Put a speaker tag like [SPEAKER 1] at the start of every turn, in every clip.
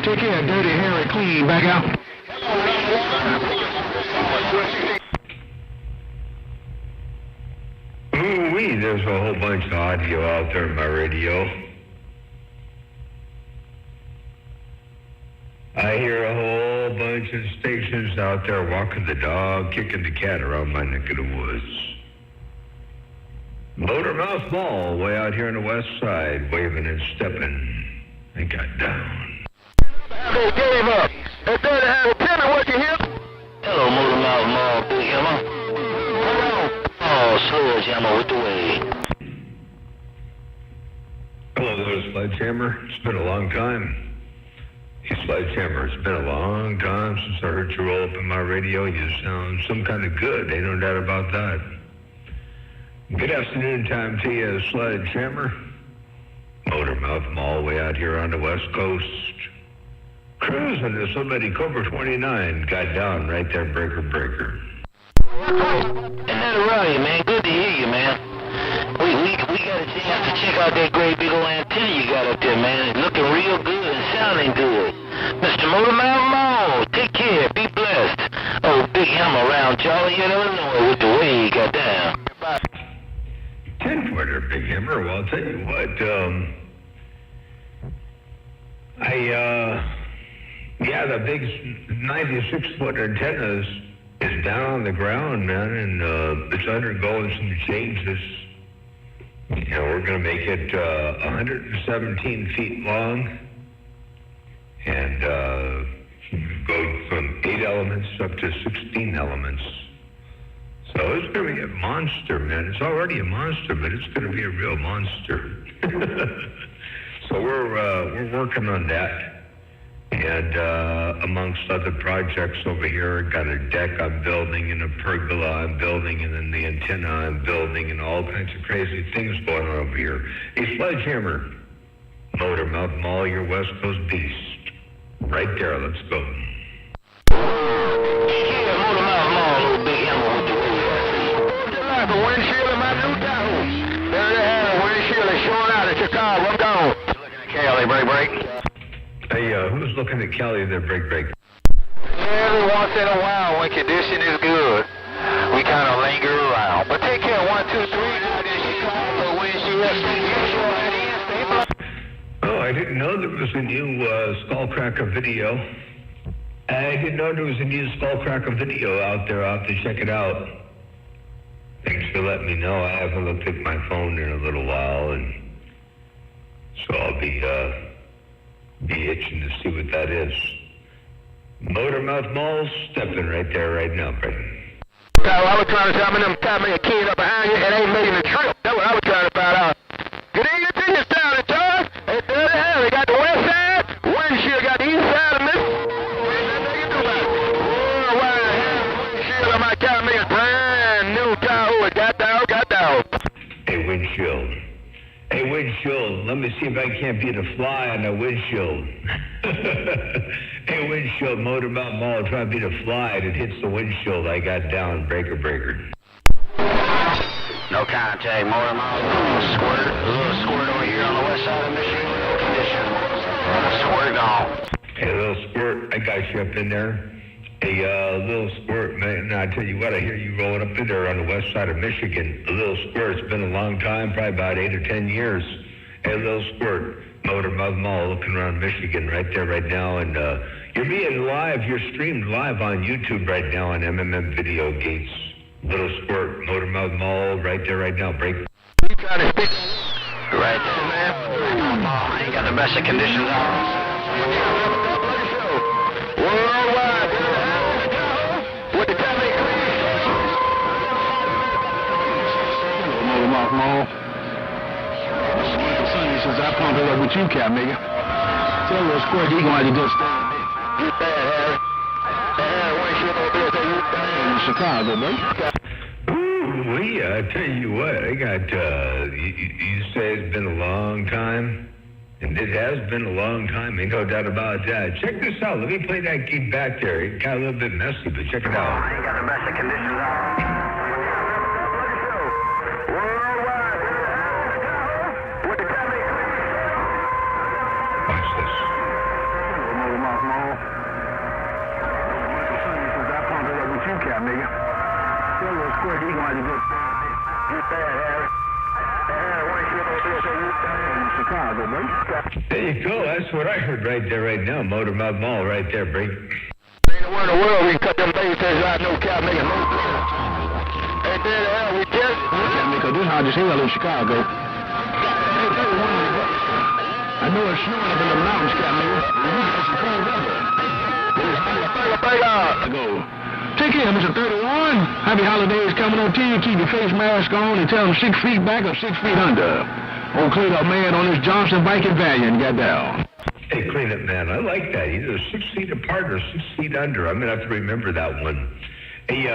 [SPEAKER 1] Take care, Dirty Harry Clean. Back out.
[SPEAKER 2] Ooh-wee, there's a whole bunch of audio out there in my radio. I hear a whole bunch of stations out there walking the dog, kicking the cat around my neck of the woods. Motormouth Mall, way out here on the west side, waving and stepping. I got down.
[SPEAKER 3] They gave up. They said, hey, tell me what you hear. Hello, Motormouth Mall, Big Hammer. Oh, Sledgehammer with the way.
[SPEAKER 2] Hello there, Sledgehammer. It's been a long time. Hey, Sledgehammer, it's been a long time since I heard you roll up in my radio. You sound some kind of good. Ain't no doubt about that. Good afternoon time to you, Sledgehammer. Motormouth Mall way out here on the west coast. Cruising to somebody Cobra 29 got down right there, breaker.
[SPEAKER 3] And that around you, man. Good to hear you, man. We got a chance to check out that great big old antenna you got up there, man. It's looking real good and sounding good. Mr. Motormouth Mall, take care. Be blessed. Oh, Big Hammer around Charlie, Illinois with the way he got down.
[SPEAKER 2] 10-footer, Big Hammer. Well, I'll tell you what, the big 96-foot antennas is down on the ground, man, and it's undergoing some changes. You know, we're going to make it 117 feet long and go from 8 elements up to 16 elements. So it's going to be a monster, man. It's already a monster, but it's going to be a real monster. So we're working on that. And amongst other projects over here, got a deck I'm building and a pergola I'm building and then the antenna I'm building and all kinds of crazy things going on over here. Hey, Sledgehammer, Motormouth Mall, your West Coast beast. Right there, let's go.
[SPEAKER 3] The windshield of my new Tahoe. There they have it. Windshield is showing out at Chicago. I'm gone. Looking at Cali, break.
[SPEAKER 2] Hey, who's looking at Cali there, break?
[SPEAKER 3] Every once in a while, when condition is good, we kind of linger around. But take care. 1, 2, 3. Out in Chicago, windshield.
[SPEAKER 2] Oh, I didn't know there was a new Skullcracker video. I didn't know there was a new Skullcracker video out there. I'll have to check it out. Thanks for letting me know. I haven't looked at my phone in a little while, and so I'll be itching to see what that is. Motormouth Mall stepping right there right now, Brayden.
[SPEAKER 3] I was trying to tell me them got me a kid up behind you and ain't making the trip. That's what I was trying to find out. Good evening to you, Stanley Charles. Hey, there they have. They got the west side, windshield got the east side of this. Windshield of my car me a brand new Tahoe. Got down.
[SPEAKER 2] Hey, windshield, let me see if I can't beat a fly on the windshield. Hey, windshield, Motormouth Mall, try to beat a fly that hits the windshield. I got down, breaker.
[SPEAKER 3] No contact, Motormouth. A little squirt over here on the west side of Michigan. No condition. Squirt gone.
[SPEAKER 2] Hey, little squirt, I got you up in there. Hey, little squirt, man, I tell you what, I hear you rolling up in there on the west side of Michigan. A little squirt, it's been a long time, probably about 8 or 10 years. Hey, little squirt, Motormouth Mall, looking around Michigan right there right now, and you're being live, you're streamed live on YouTube right now on MMM Video Gates. Little squirt, Motormouth Mall, right there right now, break.
[SPEAKER 3] You trying to speak? Right there, man. I ain't got the best of conditions on. Worldwide. With the traffic.
[SPEAKER 1] Motormouth Mall. Since I pumped it up with you, Cap, nigga. Tell little squirt he gonna have to go stand.
[SPEAKER 3] You bad, Harry. Windshield over there, so you bad.
[SPEAKER 1] In Chicago, baby.
[SPEAKER 2] Ooh, I tell you what, I got, you say it's been a long time? And it has been a long time, ain't no doubt about that. Check this out. Let me play that gig back there. It got a little bit messy, but check it out.
[SPEAKER 3] I ain't got the best of conditions on.
[SPEAKER 2] Watch this.
[SPEAKER 1] Chicago, man.
[SPEAKER 2] There you go. That's what I heard right there, right now. Motormouth Mall, right there, break.
[SPEAKER 3] Ain't nowhere in the world we can cut them bases right, no cow making no sense. Ain't there the hell we just?
[SPEAKER 1] Because this hot as hell in Chicago. I know it's snowing up in the mountains, Captain. We got some cold weather. Go. Take care, Mr. 31. Happy holidays coming on to you. Keep your face mask on and tell them 6 feet back or 6 feet under. Old clean-up man on this Johnson Viking Valiant got down.
[SPEAKER 2] Hey, clean up, man. I like that. Either 6 feet apart or 6 feet under. I'm going to have to remember that one. Hey,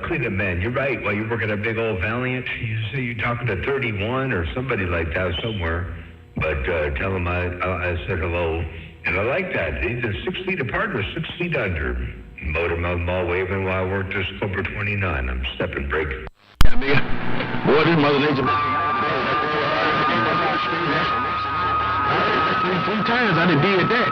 [SPEAKER 2] clean up, man. You're right. While you're working a big old Valiant, you say you're talking to 31 or somebody like that somewhere. But tell him I said hello. And I like that. Either 6 feet apart or 6 feet under. Motormouth Mall waving while I work this Cobra 29. I'm stepping break.
[SPEAKER 1] Yeah, nigga. Boy, this Mother Nature... Three times I done did that.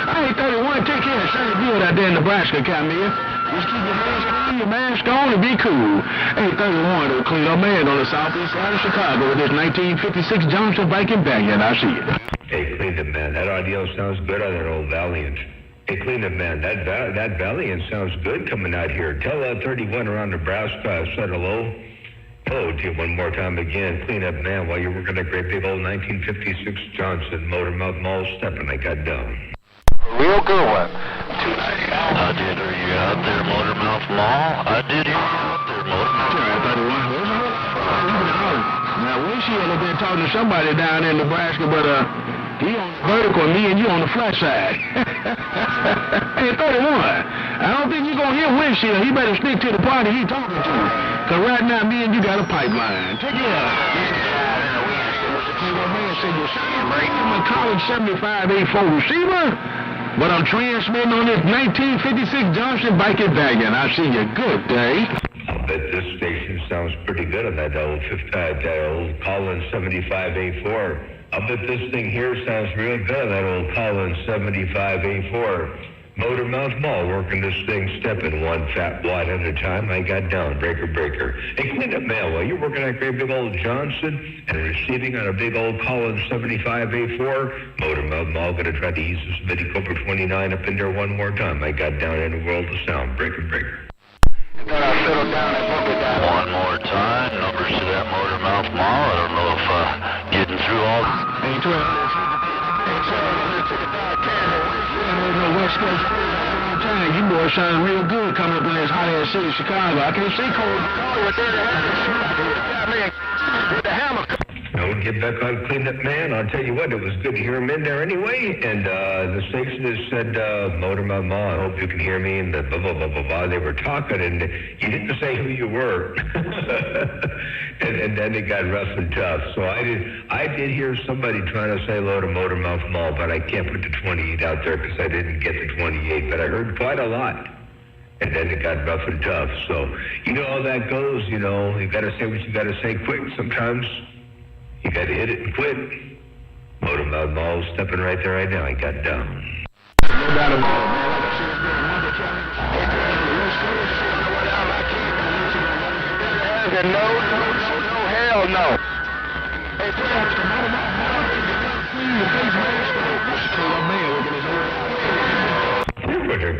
[SPEAKER 1] I ain't 31. Take care. Sounds good out there in Nebraska, Captain. Just keep your mask on and be cool. Hey, 31, the clean up man on the southeast side of Chicago with this 1956 Johnson Viking Valiant. I see it.
[SPEAKER 2] Hey, clean up, man. That audio sounds good on that old Valiant. Hey, clean up, man. That Valiant sounds good coming out here. Tell 31 around Nebraska I said hello. Hello to you one more time again. Clean up, man, while you're working that great big old 1956 Johnson Motormouth Mall stepping. I got down.
[SPEAKER 3] Real good one. I did hear you out there, Motormouth Mall. I did hear you out there, Motormouth.
[SPEAKER 1] Now, Windshield have been talking to somebody down in Nebraska, but he on the vertical and me and you on the flat side. Hey, 31, I don't think you're going to hear Windshield. He better stick to the party he talking to. Because right now, me and you got a pipeline. Take care. I'm a college 75A4 receiver, but I'm transmitting on this 1956 Johnson Viking Valiant. I see you. Good day.
[SPEAKER 2] I'll bet this station sounds pretty good on that old Collins 75A4. I'll bet this thing here sounds real good on that old Collins 75A4. Motormouth Mall working this thing, stepping one fat wad at a time. I got down, breaker. Hey, clean up, man, while you're working that great big old Johnson and receiving on a big old Collins 75A4, Motormouth Mall gonna try to ease this Midi Cobra 29 up in there one more time. I got down in the world of sound, breaker.
[SPEAKER 3] One more time, numbers to that Motormouth Mall. I don't know if getting through all...
[SPEAKER 1] Hey, 12. West Coast time. You boys sound real good coming up in this hot ass city, Chicago. I can't say cold. With the hammer.
[SPEAKER 2] I would get back on Clean Up Man. I'll tell you what, it was good to hear him in there anyway. And the station has said, Motormouth Mall, I hope you can hear me. And the blah, blah, blah, blah, blah. They were talking, and you didn't say who you were. and then it got rough and tough. So I did hear somebody trying to say hello to Motormouth Mall, but I can't put the 28 out there because I didn't get the 28. But I heard quite a lot. And then it got rough and tough. So, you know how that goes, you know. You got to say what you got to say quick sometimes. You got to hit it and quit. Motormouth Mall stepping right there right now. I got down.
[SPEAKER 1] No doubt about it.
[SPEAKER 3] No, hell no.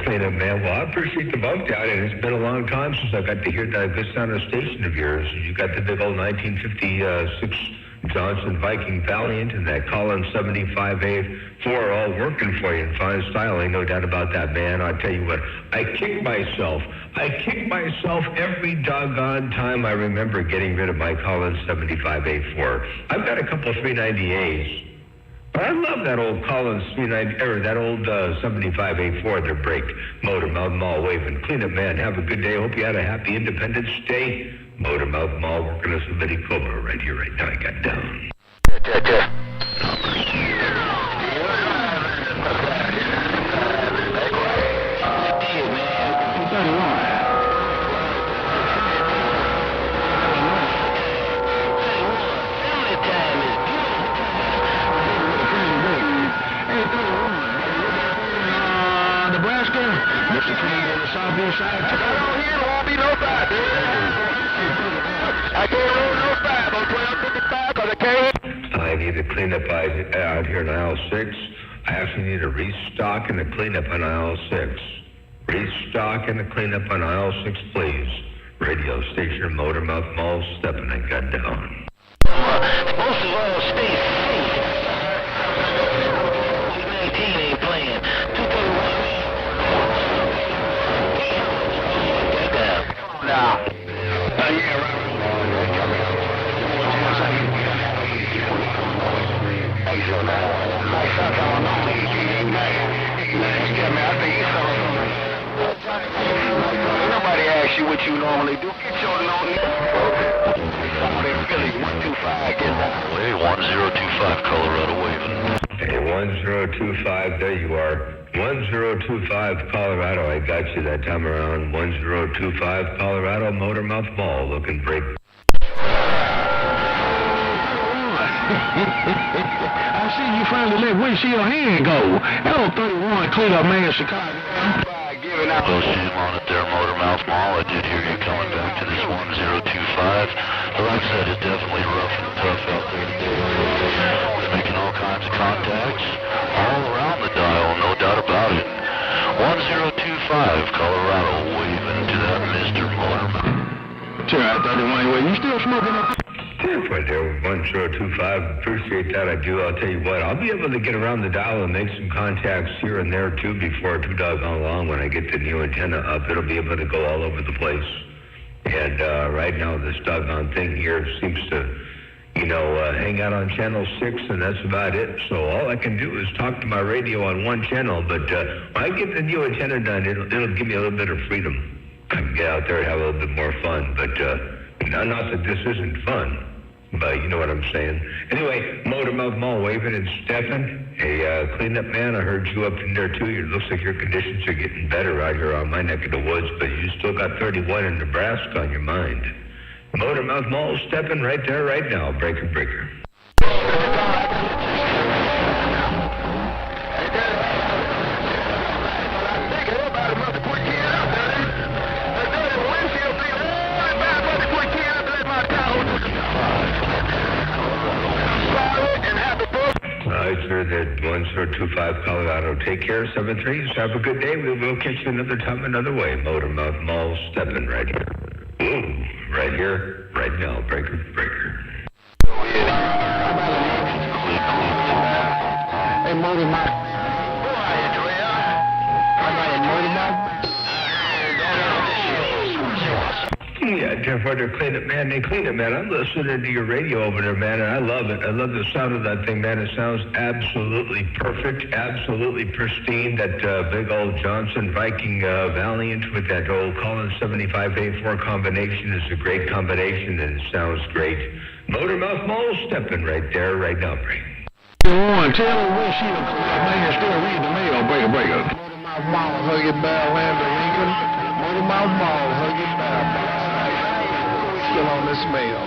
[SPEAKER 2] Clean up, man. Well, I appreciate the bug down, and it's been a long time since I got to hear that good sound of station of yours. You got the big old 1956 Johnson Viking Valiant and that Collins 75A4 all working for you in fine style. Ain't no doubt about that, man. I tell you what, I kick myself every doggone time I remember getting rid of my Collins 75A4. I've got a couple 390As. But I love that old Collins 390, or that old 75A4, their break. Motormouth Mall waving. Clean up, man. Have a good day. Hope you had a happy Independence Day. Motormouth Mall working us with Midi Cobra right here, right now. I got down.
[SPEAKER 1] Mr. King on the southeast side.
[SPEAKER 3] I don't hear, won't be no fight. I can't roll no fight.
[SPEAKER 2] I need a cleanup out here on aisle 6. I actually need a restock and a cleanup on aisle 6. Restock and a cleanup on aisle 6, please. Radio station Motormouth Mall, stepping and got down.
[SPEAKER 3] Most of all, stay safe. 19 ain't playing. 231. Now. Yeah, right. Nobody asks you what you normally do. Get your lonely. Philly 125, get that. Way 1025 Colorado waving.
[SPEAKER 2] Hey, 1025, there you are. 1025 Colorado, I got you that time around. 1025 Colorado, Motormouth Mall, looking break.
[SPEAKER 1] I see you finally let windshield hand go. Hello, 31, cleanup man, Chicago.
[SPEAKER 3] Giving out. Well, shame on it there, Motormouth Mall. I did hear you coming back to this 1025. Like I said, it's definitely rough and tough out there today. We're making all kinds of contacts all around the dial, no doubt about it. 1025 Colorado, waving to that Mr. Motormouth.
[SPEAKER 1] Sure, I thought it went away. You still smoking up?
[SPEAKER 2] Right there, 1025. Appreciate that. I do. I'll tell you what, I'll be able to get around the dial and make some contacts here and there too before too doggone long. When I get the new antenna up, it'll be able to go all over the place. And right now, this doggone thing here seems to, hang out on channel 6, and that's about it. So all I can do is talk to my radio on one channel. But when I get the new antenna done, it'll give me a little bit of freedom. I can get out there and have a little bit more fun. But not that this isn't fun. But you know what I'm saying. Anyway, Motormouth Mall waving and stepping. Hey, cleanup man, I heard you up in there too. It looks like your conditions are getting better out here on my neck of the woods, but you still got 31 in Nebraska on your mind. Motormouth Mall stepping right there, right now. Breaker, breaker. Sir, that 1025 Colorado. Take care, 73. Have a good day. We'll catch you another time, another way. Motormouth Mall stepping right here. Ooh, right here, right now. Breaker, breaker.
[SPEAKER 1] Hey, Motormouth.
[SPEAKER 3] Who are you, Joel?
[SPEAKER 2] Yeah, Jeff Hunter, cleanup man. Hey, cleanup man, I'm listening to your radio over there, man, and I love it. I love the sound of that thing, man. It sounds absolutely perfect, absolutely pristine. That big old Johnson Viking Valiant with that old Collins 75A4 combination is a great combination, and it sounds great. Motormouth Mall stepping right there, right now, Brady.
[SPEAKER 1] One, tell her where she man still read the mail, breaker, breaker. Motormouth Mall, Huggy Bell, Lambda, Lincoln. Motormouth Mall, Huggy Bell. Still on this mail.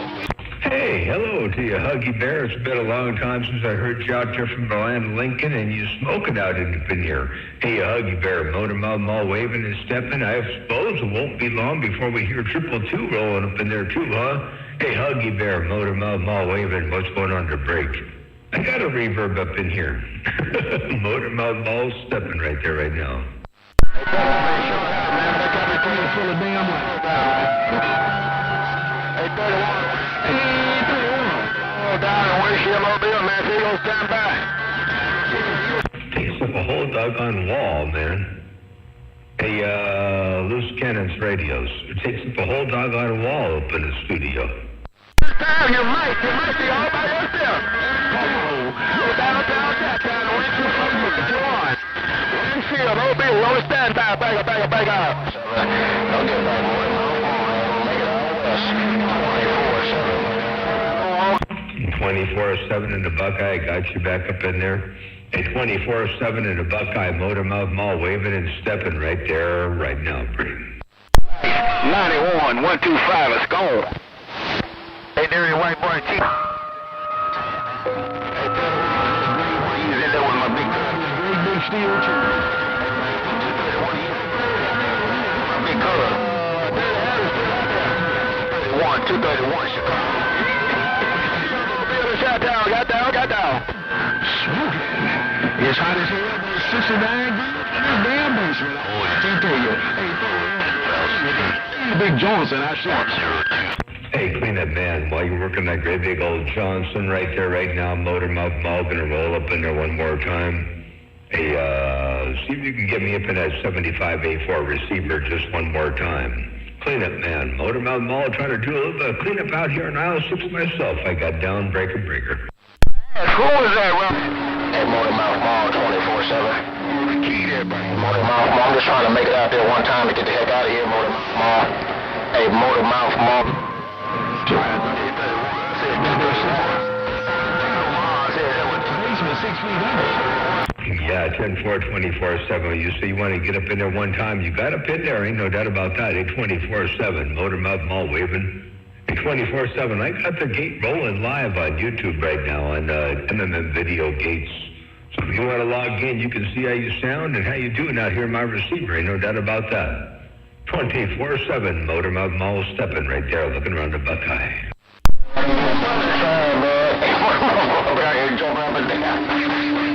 [SPEAKER 2] Hey, hello to you, Huggy Bear. It's been a long time since I heard you out there from the land of Lincoln, and you smoking out in here. Hey, Huggy Bear, Motormouth Mall waving and stepping. I suppose it won't be long before we hear 222 rolling up in there too, huh? Hey, Huggy Bear, Motormouth Mall waving. What's going on to break? I got a reverb up in here. Motormouth Mall stepping right there right now.
[SPEAKER 1] Full of damn light.
[SPEAKER 3] Hey, 31.
[SPEAKER 1] Hey, 31.
[SPEAKER 3] Oh, down and windshield mobile, man. So you gonna stand by.
[SPEAKER 2] Takes up a whole doggone wall, man. Hey, Loose Cannons radios. It takes up a whole doggone wall up in the studio.
[SPEAKER 3] This time you might be all by yourself. Go downtown, and windshield, windshield mobile, on standby, back up. Don't get that one.
[SPEAKER 2] 24/7 in the Buckeye, got you back up in there. Hey, 24/7 in the Buckeye, Motormouth Mall waving and stepping right there, right now, Brady.
[SPEAKER 3] 91, 125, let's go. Hey, there you white boy, T. Hey, he's in there with my big gun.
[SPEAKER 1] Big steel tree.
[SPEAKER 3] My big color. 231, Chicago.
[SPEAKER 1] so dang good. This damn basement. I can't tell you. Hey, Big Johnson, I sure.
[SPEAKER 2] Hey, clean up man, while you're working that great big old Johnson right there right now, Motormouth Mall, gonna roll up in there one more time. Hey, see if you can get me up in that 75A4 receiver just one more time. Clean up man, Motormouth Mall, trying to do a little bit of cleanup out here in aisle 6 myself. I got down breaker.
[SPEAKER 3] Who was that, Rob? Hey, Motormouth Mall 24/7. Key there, buddy. Motormouth Mall, I'm just trying to make it out there one time to get the heck out of here, Motormouth Mall. Hey, Motormouth Mall.
[SPEAKER 2] Yeah, 10-4, 24/7. You say you want to get up in there one time, you got up in there, ain't no doubt about that. Hey, 24/7, Motormouth Mall waving. Hey, 24/7, I got the gate rolling live on YouTube right now on MMM Video Gates. So if you want to log in, you can see how you sound and how you doing out here in my receiver, ain't no doubt about that. 24/7, Motormouth Mall stepping right there, looking around the buckeye.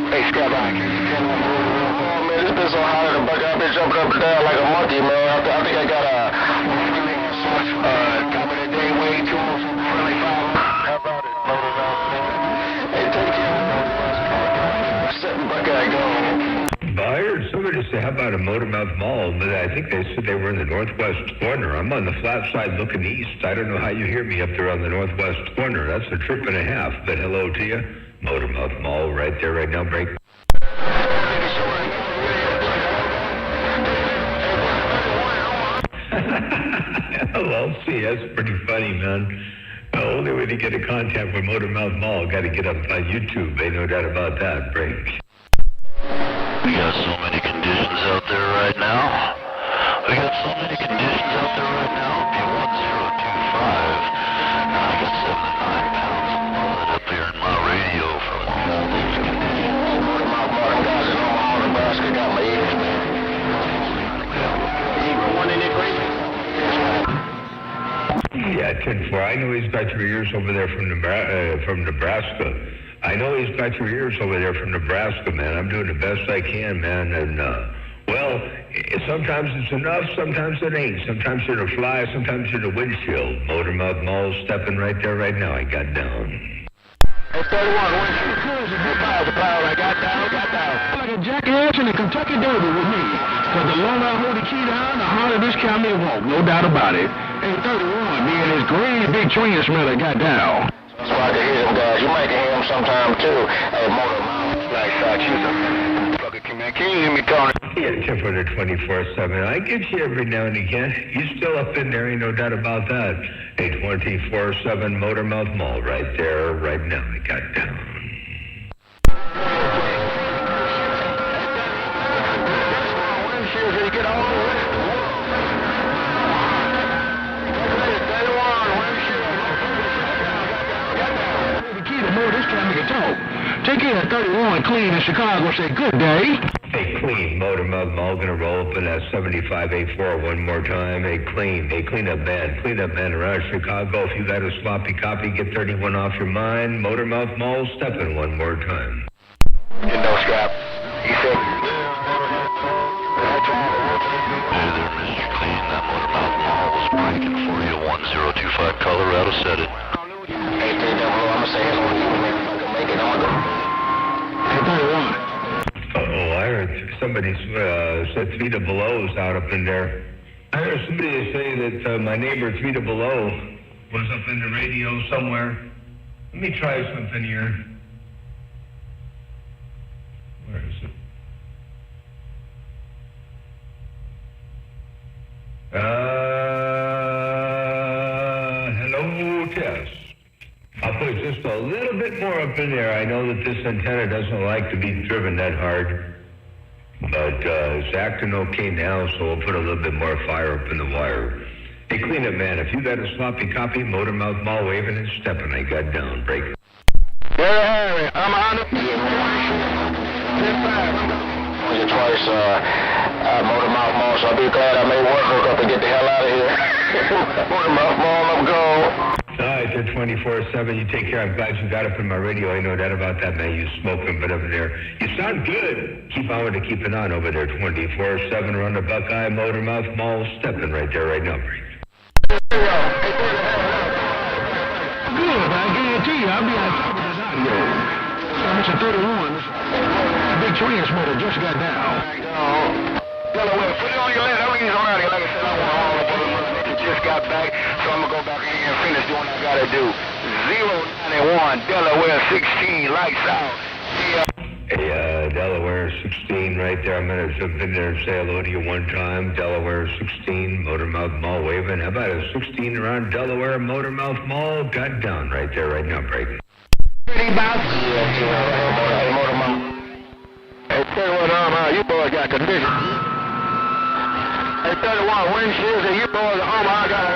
[SPEAKER 3] Hey, Scrap, oh man, this been so hot in the bucket. I've been jumping up and down like a monkey, man. I think I got a top of the day way too much. How about it? Hey, take care. Setting bucket, I go.
[SPEAKER 2] I heard somebody say, how about a Motormouth Mall? But I think they said they were in the northwest corner. I'm on the flat side looking east. I don't know how you hear me up there on the northwest corner. That's a trip and a half. But hello to you. Motormouth Mall right there right now. Break. Well, see, that's pretty funny, man. The only way to get in contact with Motormouth Mall, got to get up on YouTube. Ain't no doubt about that. Break.
[SPEAKER 3] We got so many conditions out there right now. I got 1025. And I got 7 to 9 pounds of blood up here in my radio from all these conditions. Motormouth Mall, them guys in Omaha, Nebraska got my ears, man. Even one in it crazy.
[SPEAKER 2] Yeah, 10-4. I know he's got your ears over there from Nebraska. I know he's got your ears over there from Nebraska, man. I'm doing the best I can, man. And, well, sometimes it's enough, sometimes it ain't. Sometimes you're the fly, sometimes you're the windshield. Motormouth Mall stepping right there right now. I got down.
[SPEAKER 3] Hey, 31, windshield. Cruising, good miles of power. I got down.
[SPEAKER 1] Like a jackass in the Kentucky Derby with me. Because the longer I hold the key down, the harder this camera walk. No doubt about it. Hey, 31, me and this great big transmitter got down.
[SPEAKER 3] That's why I can hear them guys. You might hear them sometime too. Hey, Motormouth, like shot you some. Man, can you hear me, Tony?
[SPEAKER 2] Yeah, 10-4, 24/7. I get you every now and again. You still up in there, ain't no doubt about that. Hey, 24/7 Motormouth Mall right there, right now. I got down.
[SPEAKER 1] Take care, 31 Clean in Chicago. Say good day.
[SPEAKER 2] Hey, Clean, Motormouth Mall gonna roll up in that 75A4 one more time. Hey, Clean up man around Chicago. If you got a sloppy copy, get 31 off your mind. Motormouth Mall stepping one more time.
[SPEAKER 3] You know, Scrap. He said.
[SPEAKER 4] Hey there, Mr. Clean. That Motormouth Mall was breaking for you. 1025 Colorado said it.
[SPEAKER 3] Hey, T-Double, I'm gonna say hello to you, man. If I can make it on the.
[SPEAKER 1] Hey, 31.
[SPEAKER 2] Uh-oh, I heard somebody said Theta Below's out up in there. I heard somebody say that my neighbor Theta Below was up in the radio somewhere. Let me try something here. Where is it? Hello, Tess. I'll put just a little bit more up in there. I know that this antenna doesn't like to be driven that hard, but it's acting okay now, so we'll put a little bit more fire up in the wire. Hey, Clean Up Man, if you got a sloppy copy, Motormouth Mall waving and stepping. I got down. Break.
[SPEAKER 3] Harry, I'm on it. Once or twice, Motormouth Mall, so I'll be glad I made one hook up and get the hell out of here. Motormouth Mall, I'm gone.
[SPEAKER 2] Nice. right there 24/7. You take care. I'm glad you got up in my radio. I know that about that, man. You smoking, but over there, you sound good. Keep on with it. Keep it on over there 24/7. Around the Buckeye Motormouth Mall, stepping right there, right now, Break.
[SPEAKER 1] Good, I guarantee you, I'll be on top of this audio. Mr. 31, big transmitter just got down.
[SPEAKER 3] Delaware, put it on your list. I'm going to use around here. Like I said, I want all of them. Just got back, so I'm going to go back in here and finish doing what I got to do. 091, Delaware 16, lights out.
[SPEAKER 2] Hey, Delaware 16 right there. I'm going to jump in there and say hello to you one time. Delaware 16, Motormouth Mall waving. How about a 16 around Delaware Motormouth Mall? Got down right there, right now, Break.
[SPEAKER 3] Pretty about? Hey, Motormouth. Hey, tell you what, you boys got condition. Hey, 31, windshields, and you boys, I got a...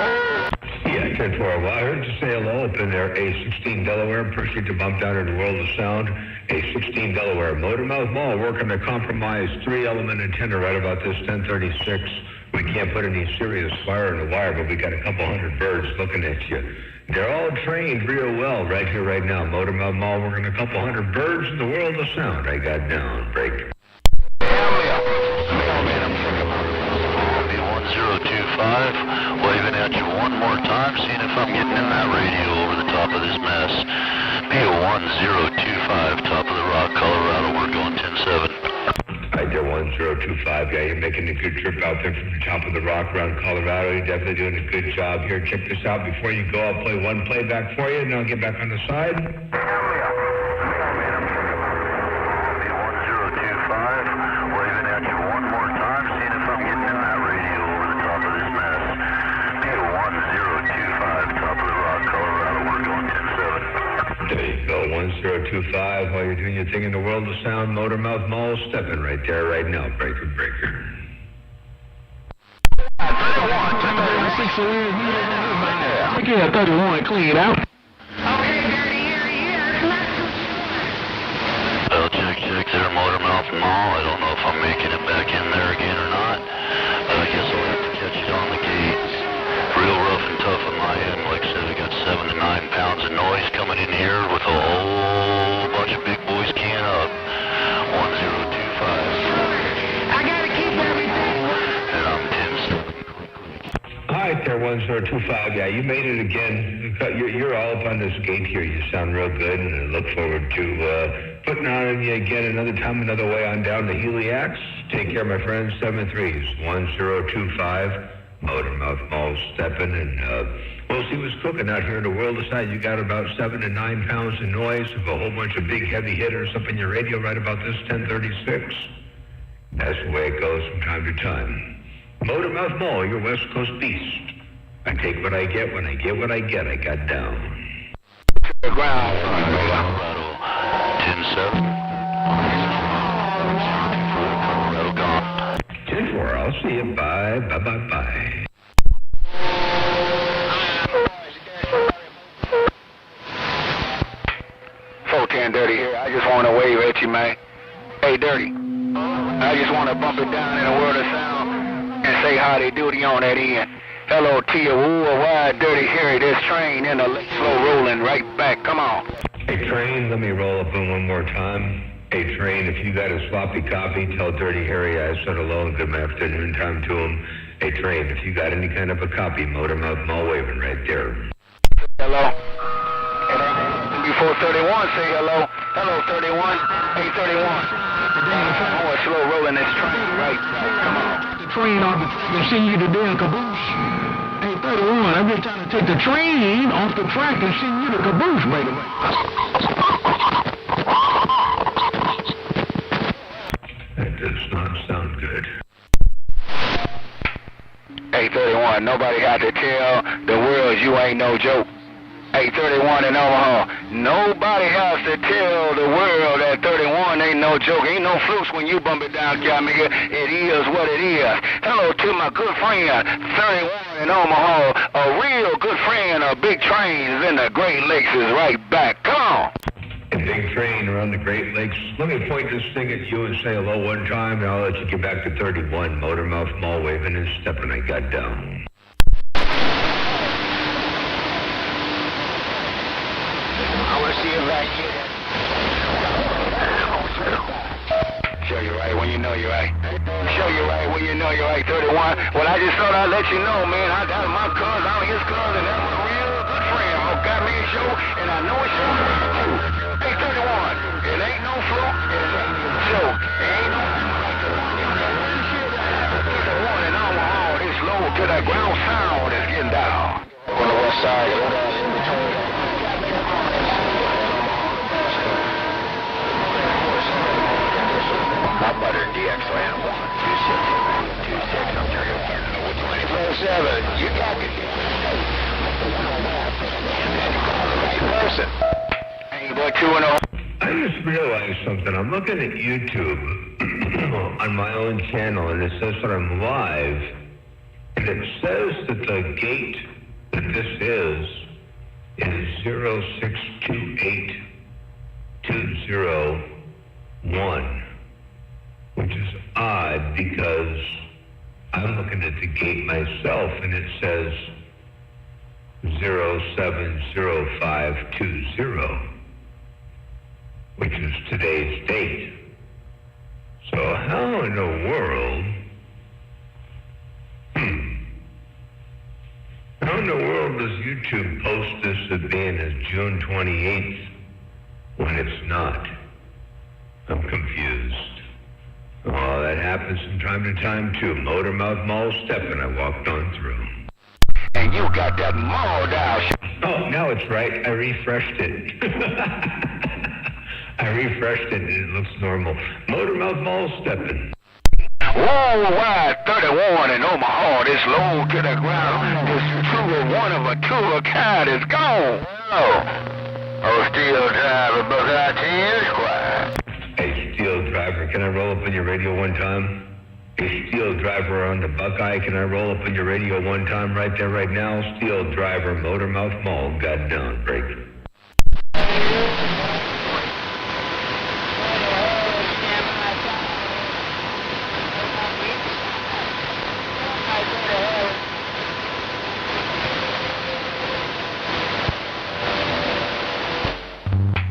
[SPEAKER 2] Yeah, 10-4. Well, I heard you say hello up in there. A16 Delaware. Appreciate the bump down in the world of sound. A16 Delaware. Motormouth Mall working the compromise 3-element antenna right about this 1036. We can't put any serious fire in the wire, but we got a couple hundred birds looking at you. They're all trained real well right here, right now. Motormouth Mall working a couple hundred birds in the world of sound. I got down. Break.
[SPEAKER 4] 1025, waving at you one more time, seeing if I'm getting in that radio over the top of this mess. P1025, top of the rock, Colorado, we're going 10-7.
[SPEAKER 2] Right there, 1025. Yeah, you're making a good trip out there from the top of the rock around Colorado. You're definitely doing a good job here. Check this out. Before you go, I'll play one playback for you, and I'll get back on the side.
[SPEAKER 4] P1025, waving at you one more time, seeing if I'm getting in that radio over the top of this mess. P1025, top of the rock, Colorado, we're going 10-7.
[SPEAKER 2] There you go, 1025. While you're doing your thing in the world of sound, Motormouth Mall stepping right there, right now. Breaker, breaker.
[SPEAKER 1] Yeah, 31, clean out.
[SPEAKER 4] Well, check there, Motormouth Mall. I don't know if I'm making it back in there again or not, but I guess I'll have to catch it on the gate. Real rough and tough on my end. Like I said, I got 7 to 9 pounds of noise coming in here with a whole bunch of big boys keying up. 1025.
[SPEAKER 3] I got to keep everything.
[SPEAKER 4] And I'm 10-7.
[SPEAKER 2] All right there, 1025. Yeah, you made it again. You're all up on this gate here. You sound real good, and I look forward to putting on you again another time, another way on down to Heliax. Take care, my friends. 7-3s, 1025. Motormouth Mall stepping, and we'll see what's cooking out here in the world of sound. You got about 7 to 9 pounds of noise of a whole bunch of big heavy hitters up in your radio right about this 1036. That's the way it goes from time to time. Motormouth Mall, your West Coast beast. I take what I get when I get what I get. I got down.
[SPEAKER 3] The ground.
[SPEAKER 4] Colorado, 10-7. Colorado gone.
[SPEAKER 2] 10-4, I'll see you. Bye, bye, bye, bye.
[SPEAKER 3] 410 Dirty here. I just want to wave at you, man. Hey, Dirty. I just want to bump it down in the world of sound and say howdy doody on that end. Hello to you, wide Dirty Harry. This train in the lake slow rolling right back. Come on.
[SPEAKER 2] Hey, Train, let me roll up in one more time. Hey, Train, if you got a sloppy coffee, tell Dirty Harry I said hello and good afternoon time to him. Hey, Train, if you got any kind of a copy, Motormouth Mall waving right there.
[SPEAKER 3] Hello. Before 31, say hello. Hello, 31. Hey, 31. Oh, it's slow rolling this train right back. Come on.
[SPEAKER 1] The train off the track and send you to damn caboose. Hey, 31, I'm just trying to take the train off the track and send you to caboose right away.
[SPEAKER 2] That does not sound good.
[SPEAKER 3] Hey, 31, nobody had to tell the world you ain't no joke. Hey, 31 in Omaha, nobody has to tell the world that 31 ain't no joke. Ain't no flukes when you bump it down, Camiga. It is what it is. Hello to my good friend, 31 in Omaha, a real good friend of Big Trains in the Great Lakes is right back. Come on.
[SPEAKER 2] A big train around the Great Lakes. Let me point this thing at you and say hello one time, and I'll let you get back to 31. Motormouth Mall waving and stepping. I got down.
[SPEAKER 3] Show you right when you know you're right. Show you right when you know you're right, 31. Well, I just thought I'd let you know, man. I got my cuz, I'm his cuz, and that's a real good friend. Got me a show, and I know it's your too. Hey, 31, it ain't no fluke, it ain't no joke. It ain't no it's a one and all this low to the ground sound is getting down. On the west side, my butter DX land 126 Ontario, Canada. 24/7. You got to get person. Hey, boy, 2-0.
[SPEAKER 2] I just realized something. I'm looking at YouTube on my own channel, and it says that I'm live, and it says that the gate that this is 0628201, which is odd because I'm looking at the gate myself, and it says 070520, which is today's date. So how in the world, how in the world does YouTube post this as being as June 28th when it's not? I'm confused. Oh, that happens from time to time too. Motormouth Mall stepping, I walked on through.
[SPEAKER 3] And you got that mall down.
[SPEAKER 2] Oh, now it's right. I refreshed it. I refreshed it and it looks normal. Motormouth Mall stepping.
[SPEAKER 3] Whoa, wide 31 in Omaha, this low to the ground. This true one of a two kind is gone. Oh, steel driver, Buckeye 10 Square.
[SPEAKER 2] Hey, steel driver, can I roll up on your radio one time? Hey, steel driver on the Buckeye, can I roll up on your radio one time right there, right now? Steel driver, Motormouth Mall, got down, break.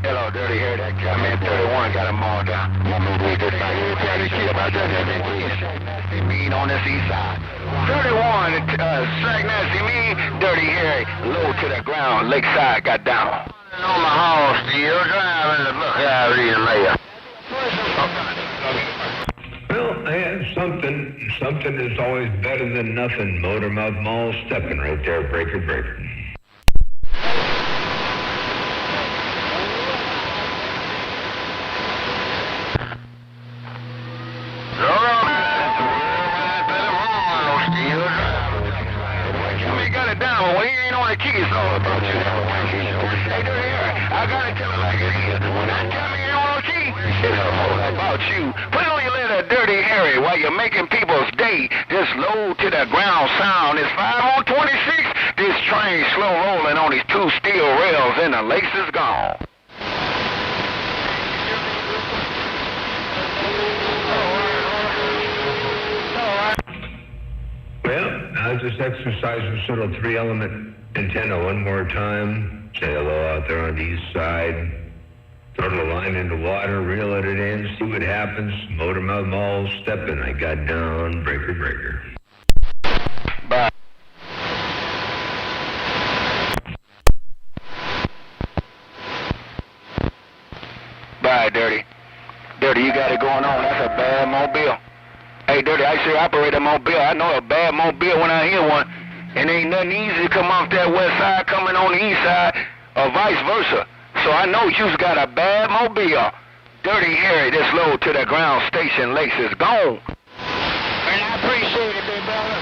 [SPEAKER 3] Hello, dirty hair, that guy, man, 31 got them all down. I'm gonna read this back here, trying to keep about that nasty mean on this east side. 31, strike nasty mean, dirty hairy, low to the ground, lakeside got down. Omaha, still driving the Buckeye relay.
[SPEAKER 2] Well, I have something. Something is always better than nothing. Motormouth Mall stepping right there, breaker, breaker.
[SPEAKER 3] I gotta tell it like it is. When I tell me you don't cheat, it's all about you. Put on your little dirty Harry while you're making people's day. This low to the ground sound is 5 on 26. This train slow rolling on these two steel rails and the lace is gone.
[SPEAKER 2] Well, I'll just exercise this little 3-element antenna one more time. Say hello out there on the east side. Throw the line in the water, reel it in, see what happens. Motormouth Mall stepping. I got down, breaker, breaker.
[SPEAKER 3] Bye. Bye, Dirty. Dirty, you got it going on. That's a bad mobile. Hey, Dirty, I actually operate a mobile. I know a bad mobile when I hear one. And ain't nothing easy to come off that west side coming on the east side or vice versa. So I know you've got a bad mobile. Dirty Harry, this low to the ground station lace is gone. And I appreciate it, big brother.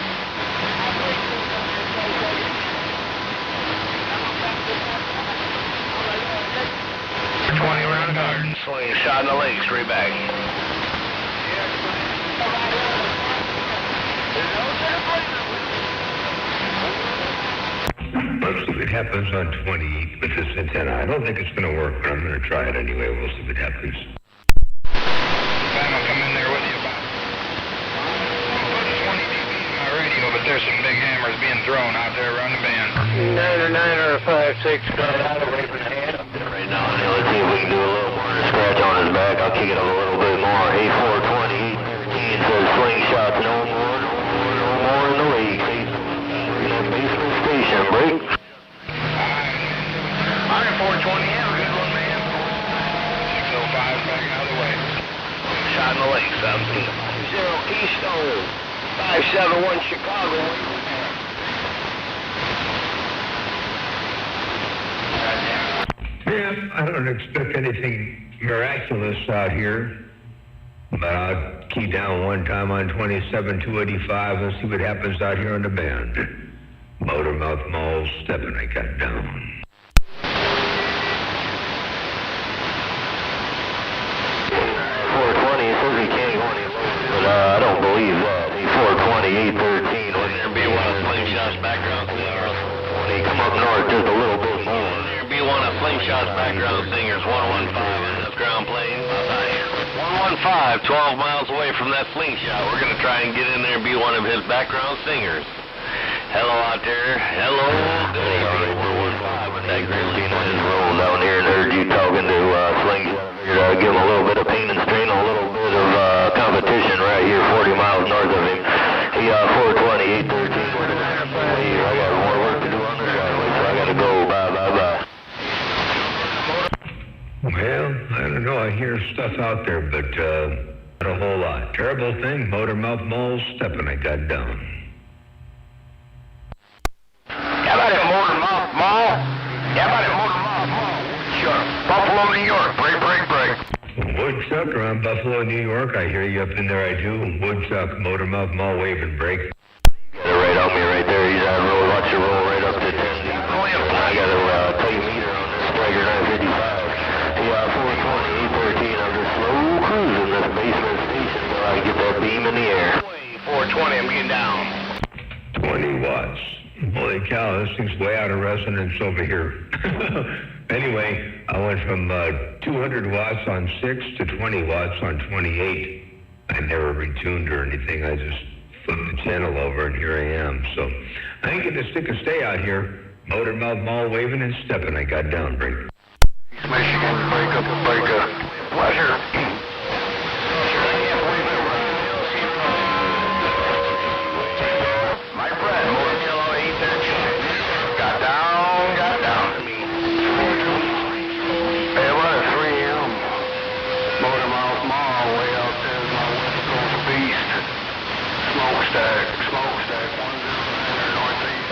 [SPEAKER 3] 20 round garden. Swing shot in the leg, straight back.
[SPEAKER 2] Let's see what happens on 28 with this antenna. I don't think it's going to work, but I'm going to try it anyway. We'll see what happens.
[SPEAKER 5] Sam will come in there with you about 20 dB in my radio, but there's some big hammers being thrown out there around the bend.
[SPEAKER 3] 9 or 5, 6, got out away from the hand up there right now. see if we can do a little more to scratch on his back. I'll kick it up a little bit more. A420, 813 says slingshots, no more in the league. Basement station, break.
[SPEAKER 5] Alright, 420, have a good one, man. 605, back out of the way.
[SPEAKER 3] Shot in the lake, 0 Keystone, 571 Chicago.
[SPEAKER 2] Yeah, I don't expect anything miraculous out here, but I'll key down one time on 27-285 and see what happens out here on the band. Motormouth Mall stepping, I got down.
[SPEAKER 3] I don't believe that. 420, 813.
[SPEAKER 4] Would there be one of Slingshot's background singers?
[SPEAKER 3] When he come up north just a little bit more.
[SPEAKER 4] Would there be one of Slingshot's background singers? 115 in this ground plane. 115, 12 miles away from that Slingshot. We're going to try and get in there and be one of his background singers. Hello out there. Hello. Good evening. 115 with that grizzly
[SPEAKER 3] I just rolled down here and heard you talking to Slingshot. Figured I'd give him a little bit of pain and strain, a little bit of competition right here 40 miles north of him. He 420, 813. I got more work to do on the driveway, so I got to go. Bye.
[SPEAKER 2] Well, I don't know. I hear stuff out there, but not a whole lot. Terrible thing. Motormouth Mall stepping, I got down.
[SPEAKER 5] How about it, Motormouth Mall? How about it, Motormouth Mall? Sure. Buffalo, New York. Break.
[SPEAKER 2] Woodchuck around Buffalo, New York. I hear you up in there, I do. Woodchuck, Motormouth Mall, wave and break.
[SPEAKER 3] Got it right on me right there. He's on roll. Watch you roll right up to 10 deep. I got to tell you meter on this Striker 955. Yeah, 420, 813. I'm just slow cruising this basement station until I get that beam in the air.
[SPEAKER 5] 420, I'm getting down.
[SPEAKER 2] 20 watts. Holy cow, this thing's way out of resonance over here. Anyway, I went from 200 watts on 6 to 20 watts on 28. I never retuned or anything. I just flipped the channel over and here I am. So I ain't gonna stick a stay out here. Motormouth Mall waving and stepping. I got down, break.
[SPEAKER 5] Michigan, break. Pleasure. My friend, Motor Kilo 813. Got down. Hey, what a 3M. Motormouth Mall, way out there is my West Coast beast. Smokestack, 109 northeast.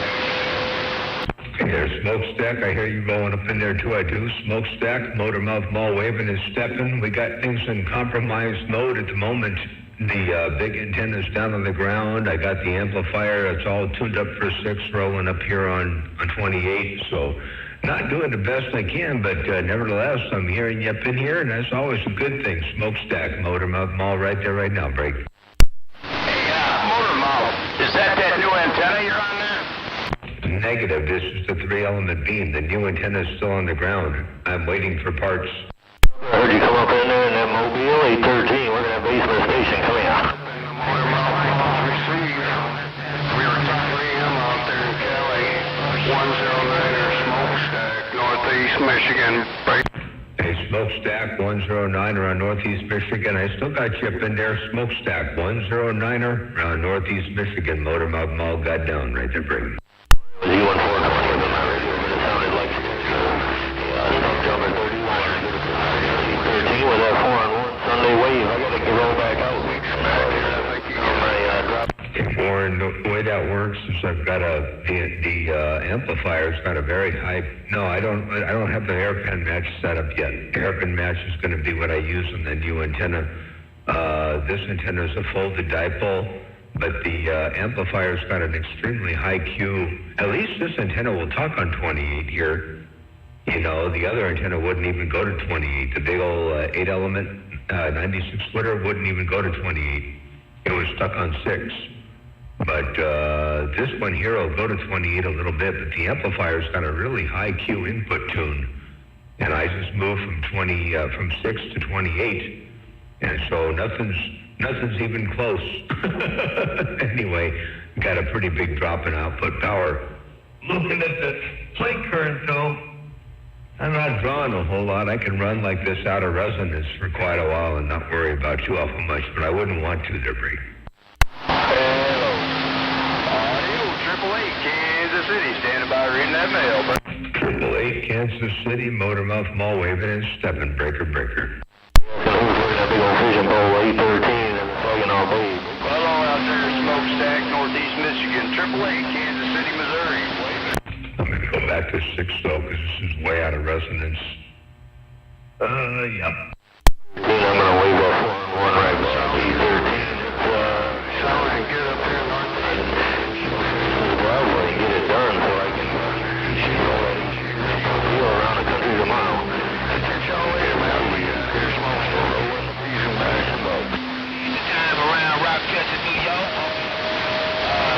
[SPEAKER 2] Hey there, Smokestack. I hear you going up in there too. I do. Smokestack, Motormouth Mall waving and stepping. We got things in compromised mode at the moment. The big antenna's down on the ground. I got the amplifier. It's all tuned up for 6 rolling up here on 28. So not doing the best I can, but nevertheless, I'm hearing you up in here, and that's always a good thing. Smokestack, Motormouth Mall right there right now. Break.
[SPEAKER 5] Hey, Motormouth, is that new antenna you're on there?
[SPEAKER 2] Negative. This is the 3-element beam. The new antenna is still on the ground. I'm waiting for parts.
[SPEAKER 3] I heard you come up in there in that Mobile 813. We're going to basement station. Come here.
[SPEAKER 5] Motormouth Mall received. We were talking him out there in Cali. 109er Smokestack, Northeast Michigan. Break.
[SPEAKER 2] Hey, Smokestack 109er on Northeast Michigan. I still got you up in there. Smokestack 109er on Northeast Michigan. Motormouth Mall got down right there, break.
[SPEAKER 3] Was you on 420 on my radio, but it sounded like stuff jumping 31. 13 with that 4-on-1 Sunday wave. I got to roll back out.
[SPEAKER 2] Warren, the way that works is I've got the amplifier's got a very high. No, I don't have the hairpin match set up yet. Hairpin match is going to be what I use on the new antenna. This antenna is a folded dipole. But the amplifier's got an extremely high Q. At least this antenna will talk on 28 here. You know, the other antenna wouldn't even go to 28. The big old 8-element 96-footer wouldn't even go to 28. It was stuck on 6. But this one here will go to 28 a little bit, but the amplifier's got a really high Q input tune. And I just moved from 6 to 28. And so nothing's even close. Anyway, got a pretty big drop in output power. Looking at the plate current, though, I'm not drawing a whole lot. I can run like this out of resonance for quite a while and not worry about too awful much, but I wouldn't want to there, Brady.
[SPEAKER 5] Hello. Audio, 888, Kansas City, standing by reading that mail, bro.
[SPEAKER 2] 888, Kansas City, Motormouth Mall, waving and stepping, breaker, breaker.
[SPEAKER 3] That big old fishing pole, 813, and the fucking on board.
[SPEAKER 5] Hello out there, Smokestack, Northeast Michigan, 888, Kansas City, Missouri.
[SPEAKER 2] I'm going to go back to 6 though, because this is way out of resonance. Yep.
[SPEAKER 3] Dude, I'm gonna wave off one right beside the 813.
[SPEAKER 5] Someone get up there, North.
[SPEAKER 3] Driveway and get it done so I can shoot all that deal around the country tomorrow.
[SPEAKER 5] Catch y'all later, man. We here's small store over in the freezing back and up.
[SPEAKER 3] The time around Rochester, New York.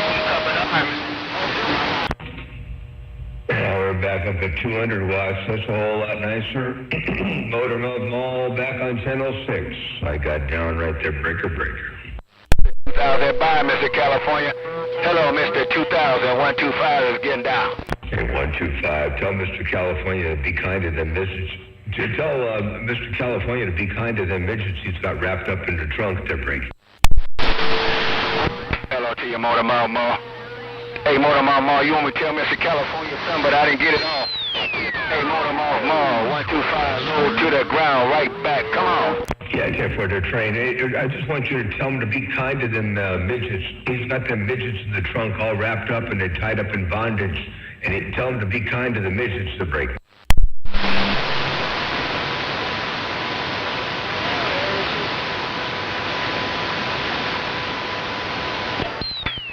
[SPEAKER 3] We coming up.
[SPEAKER 2] Now we're back up at 200 watts. That's a whole lot nicer. Motormouth Mall back on 1006. I got down right there, breaker, breaker.
[SPEAKER 5] 2000 by Mr. California. Hello, Mr. 2000. 125 is getting down.
[SPEAKER 2] Hey, 125. Tell Mr. California to be kind to them midgets. Tell Mr. California to be kind to them midgets he's got wrapped up in the trunk there, break.
[SPEAKER 5] Hello to you, Motormouth Mall. Hey, Motormouth Mall, you want me to tell Mr. California something, but I didn't get it all. Hey, Motormouth Mall, 125, low to the ground, right back. Come on.
[SPEAKER 2] Yeah, 10-4, train. Hey, I just want you to tell him to be kind to them midgets. He's got them midgets in the trunk all wrapped up and they're tied up in bondage. And tell him to be kind to the midgets to break.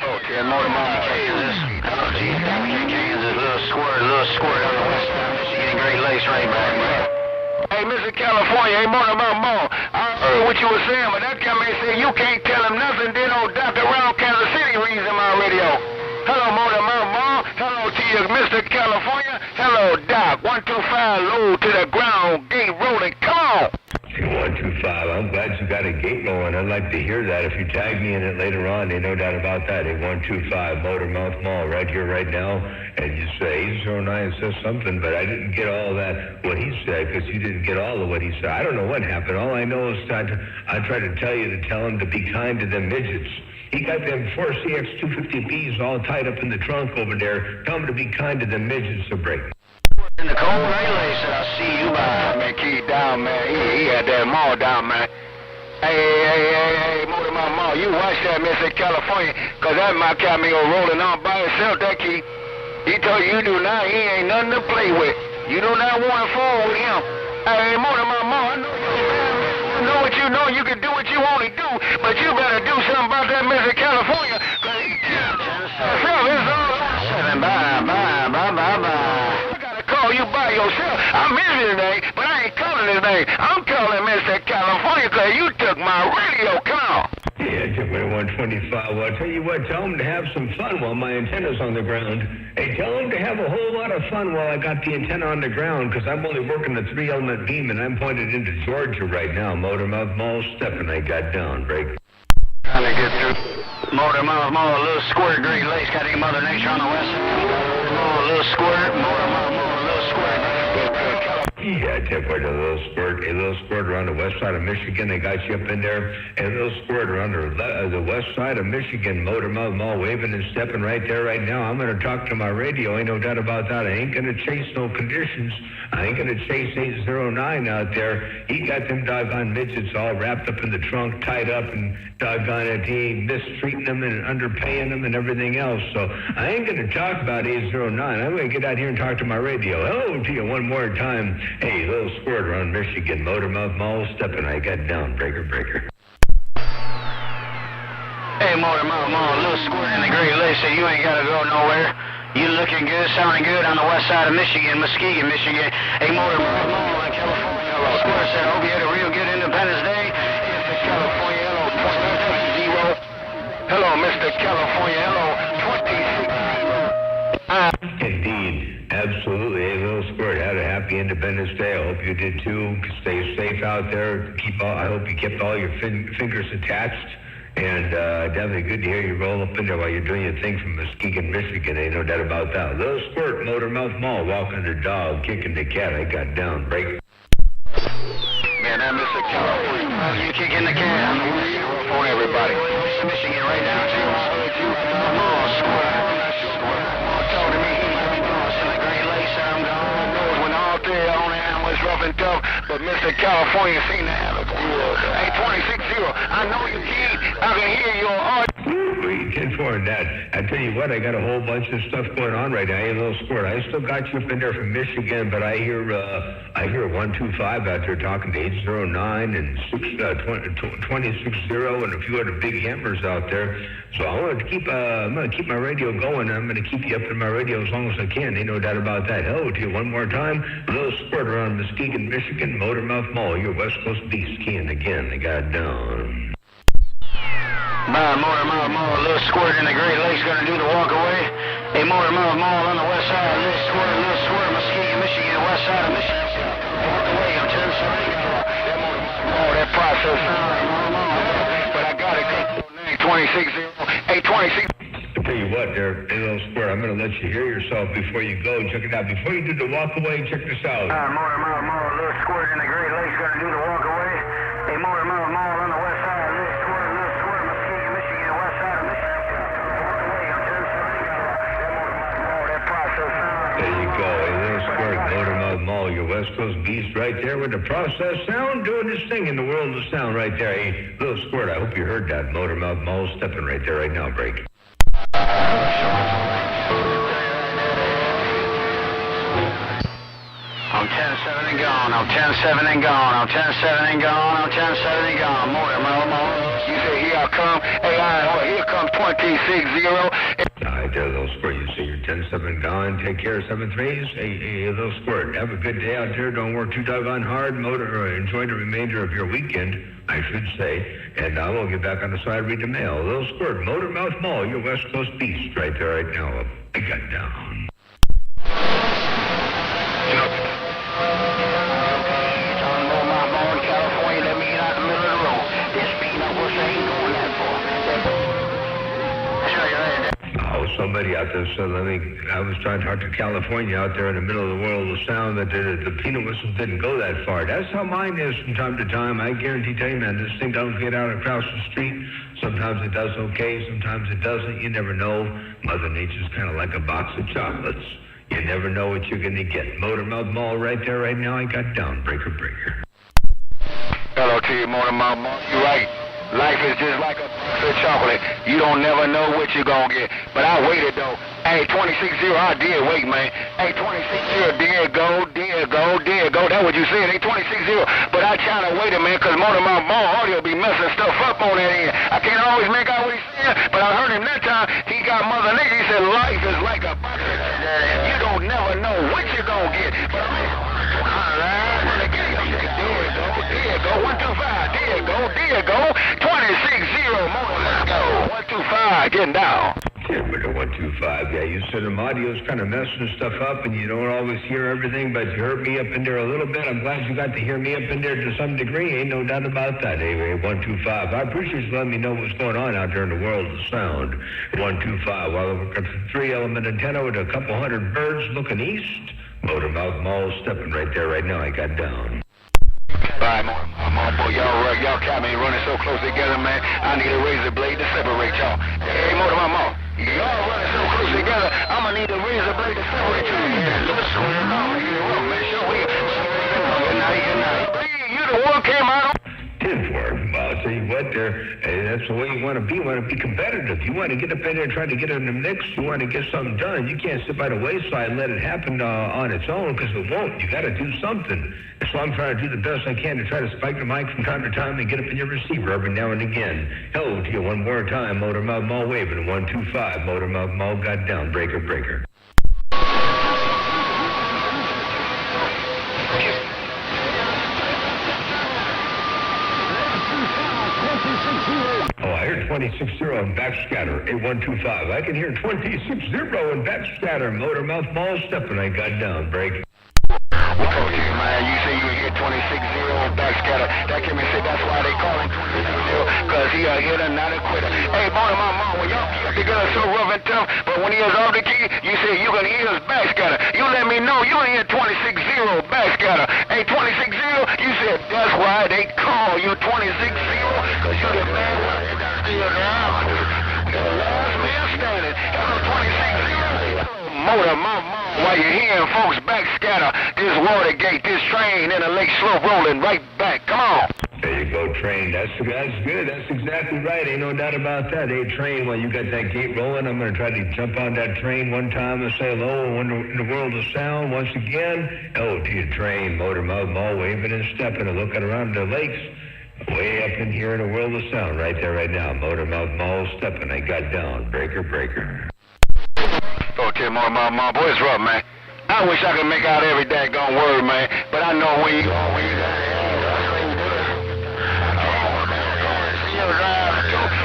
[SPEAKER 5] Okay, Motormouth,
[SPEAKER 3] Kansas. Kansas, little squirt on the west side of Michigan, Great Lakes, right back, man.
[SPEAKER 5] Hey, Mr. California, hey, Motormouth Mall. I heard what you were saying, but that guy may say you can't tell him nothing. Then old Dr. Around Kansas City reads in my radio. Hello, Motormouth Mall. Hello to you, Mr. California. Hello, Doc. 125, low to the ground, gate rolling. Come on.
[SPEAKER 2] Hey, 125, I'm glad you got a gate going. I'd like to hear that. If you tag me in it later on, ain't no doubt about that. Hey, 125, Motormouth Mall, right here, right now. And you say 809 says something, but I didn't get all that, what he said, because you didn't get all of what he said. I don't know what happened. All I know is I tried to tell you to tell him to be kind to them midgets. He got them 4 CX250Bs all tied up in the trunk over there. Tell him to be kind to them midgets to break.
[SPEAKER 5] In the cold relay, said I see you by. Man, keep down, man. He had that mall down, man. Hey, Motormouth Mall, you watch that, Mr. California, because that my cameo rolling on by itself, that key. He told you do not, he ain't nothing to play with. You do not want to fool with him. Hey, Motormouth Mall, I know you, man. You know what you know, you can do what you want to do, but you better do something about that, Mr. California, because he can't. It's all bye. Call you by yourself. I'm his name, but I ain't calling his name. I'm calling Mr. California because you took my radio. Come on.
[SPEAKER 2] Yeah, I took my 125. Well, I'll tell you what, tell him to have some fun while my antenna's on the ground. Hey, tell him to have a whole lot of fun while I got the antenna on the ground, because I'm only working the 3-element beam, and I'm pointed into Georgia right now. Motormouth Mall, stepping, I got down, break.
[SPEAKER 5] Trying to get through. Motormouth Mall, a little squirt, Great Lakes, got any Mother Nature on the west side. Mall, a little squirt, Motormouth Mall, a little squirt.
[SPEAKER 2] Yeah, I took a little squirt around the west side of Michigan. They got you up in there. And a little squirt around the west side of Michigan. Motormouth Mall, waving and stepping right there right now. I'm going to talk to my radio. Ain't no doubt about that. I ain't going to chase no conditions. I ain't going to chase 809 out there. He got them doggone midgets all wrapped up in the trunk, tied up, and doggone it, he mistreating them and underpaying them and everything else. So I ain't going to talk about 809. I'm going to get out here and talk to my radio. Hello to you one more time. Hey, little squirt around Michigan. Motormouth Mall, stepping. I got down. Breaker.
[SPEAKER 5] Hey, Motormouth Mall, a little squirt in the Great Lakes, so you ain't got to go nowhere. You looking good, sounding good on the west side of Michigan, Muskegon, Michigan. Hey, Motormouth Mall in California. Hello, squirt said, hope you had a real good Independence Day. Mr. California, hello, 2060. Hello, Mr. California, hello, 2060.
[SPEAKER 2] Indeed, absolutely. Hey, little squirt, had a happy Independence Day. I hope you did too. Stay safe out there. I hope you kept all your fingers attached. And definitely good to hear you roll up in there while you're doing your thing from Muskegon, Michigan. Ain't no doubt about that. Little Squirt, Motormouth Mall, walking the dog, kicking the cat. I got down, break.
[SPEAKER 5] Man, I'm Mr. California. You kicking the can. I'm the one rough on everybody. Michigan right now, too. Talk to me. In the Great Lakes, I'm gone. Knows when all three on there was rough and tough, but Mr. California seemed to have a good. Hey, 26-0. I know you kid. I can hear your art.
[SPEAKER 2] 10-4 and that. I tell you what, I got a whole bunch of stuff going on right now. Hey, Little Squirt, I still got you up in there from Michigan, but I hear 125 out there talking to 809 and 260 and a few other big hammers out there. So I want to keep I'm going to keep my radio going. I'm going to keep you up in my radio as long as I can. Ain't no doubt about that. Hello to you one more time. Little Squirt around Muskegon, Michigan, Motormouth Mall, your West Coast beast keying again. They got down.
[SPEAKER 5] Man, Motormouth Mall, Little Squirt in the Great Lakes gonna do the walk away. Hey, Motormouth Mall on the west side, Little Squirt, Muskegon, Michigan, west side of Michigan. Walk away, I'm telling you, that Motormouth Mall, that process, but I got it. 26-0, hey, 26.
[SPEAKER 2] I'll tell you what, there, hey, Little Squirt, I'm going to let you hear yourself before you go. Check it out. Before you do the walk away, check this out.
[SPEAKER 5] Motormouth Mall, Little Squirt in the Great Lakes gonna do the walk away. Hey, Motormouth Mall on the west side, Little Squirt, Muskegon, Michigan, west side of Michigan. Walk away, I'm telling you, that Motormouth Mall, that process.
[SPEAKER 2] There you go, a Little Squirt, Motormouth Mall, your West Coast beast right there with the process sound, doing his thing in the world of sound right there. Hey, Little Squirt, I hope you heard that. Motormouth Mall stepping right there right now, break.
[SPEAKER 5] I'm 10-7 and gone. I'm 10-7 and gone. I'm 10-7 and gone. I'm 10-7 and gone. Motormouth. You say here I come. Hey, here comes 26-0.
[SPEAKER 2] All right, there, Little Squirt. You say you're 10-7 gone. Take care of 7-3s. Hey, Little Squirt. Have a good day out there. Don't work too doggone hard. Enjoy the remainder of your weekend, I should say. And I will get back on the side, read the mail. Little Squirt, Motormouth Mall, your West Coast beast right there right now. I got down. Somebody out there said, I was trying to talk to California out there in the middle of the world of sound that the peanut whistles didn't go that far. That's how mine is from time to time. I guarantee you, man, this thing don't get out across the street. Sometimes it does okay, sometimes it doesn't. You never know. Mother Nature's kind of like a box of chocolates. You never know what you're going to get. Motormouth Mall right there right now. I got down. Breaker.
[SPEAKER 5] Hello to you, Motormouth Mall. You're right. Life is just like a box of chocolate. You don't never know what you're going to get. But I waited, though. Hey, 26-0, I did wait, man. Hey, 26-0, did go. That's what you said. Hey, 26-0. But I try to wait a minute because Motormouth Mall audio be messing stuff up on that end. I can't always make out what he's saying, but I heard him that time. He got Mother Nature. He said life is like a box of chocolate. You don't never know what you're going to get. But I'm there go. 125. There go. 26-0. Motor, let's go. 125. Getting down.
[SPEAKER 2] Yeah, but the 125. Yeah, you said the audio's kind of messing stuff up, and you don't always hear everything, but you heard me up in there a little bit. I'm glad you got to hear me up in there to some degree. Ain't no doubt about that. Anyway, 125. I appreciate you letting me know what's going on out there in the world of sound. 125. While we've got the 3-element antenna with a couple hundred birds looking east. Motormouth Mall stepping right there right now. I got down.
[SPEAKER 5] Bye, Motormouth boy. Y'all got me running so close together, man. I need a razor blade to separate y'all. Hey, Motormouth Mall. Y'all running so close together, I'm gonna need a razor blade to separate you. You the one came out.
[SPEAKER 2] 10-4. Well, I'll tell you what, that's the way you want to be. You want to be competitive. You want to get up in there and try to get in the mix. You want to get something done. You can't sit by the wayside and let it happen on its own because it won't. You got to do something. So I'm trying to do the best I can to try to spike the mic from time to time and get up in your receiver every now and again. Hello to you one more time. Motormouth Mall waving. 125. Motormouth Mall got down. Breaker. Oh, I hear 26-0 and backscatter. 125. I can hear 26-0 and backscatter. Motormouth Mall stepping. I got down. Break.
[SPEAKER 5] Well, man, you say you hear 26-0 and backscatter. That can be said. That's why they call him 26-0, because he a hitter, not a quitter. Hey, morning, my mom, when y'all keep together so rough and tough, but when he was off the key, you said you can hear his backscatter. You let me know you hear 26-0 backscatter. Hey, 26-0, you said that's why they call you 26-0, because you're the man still around. You're the last man standing. You're 26-0. Motor, my mom, while you're hearing folks backscatter, this Watergate, this train in the Lake Slope rolling right back. Come on.
[SPEAKER 2] There you go, train. That's good. That's exactly right. Ain't no doubt about that. Hey, train, while you got that gate rolling, I'm going to try to jump on that train one time and say hello in the world of sound once again. Hello to you, train. Motormouth Mall waving and stepping and looking around the lakes. Way up in here in the world of sound right there right now. Motormouth Mall stepping. I got down. Breaker, breaker.
[SPEAKER 5] Okay, my boy, it's rough, man. I wish I could make out every daggone word, man. But I know when you got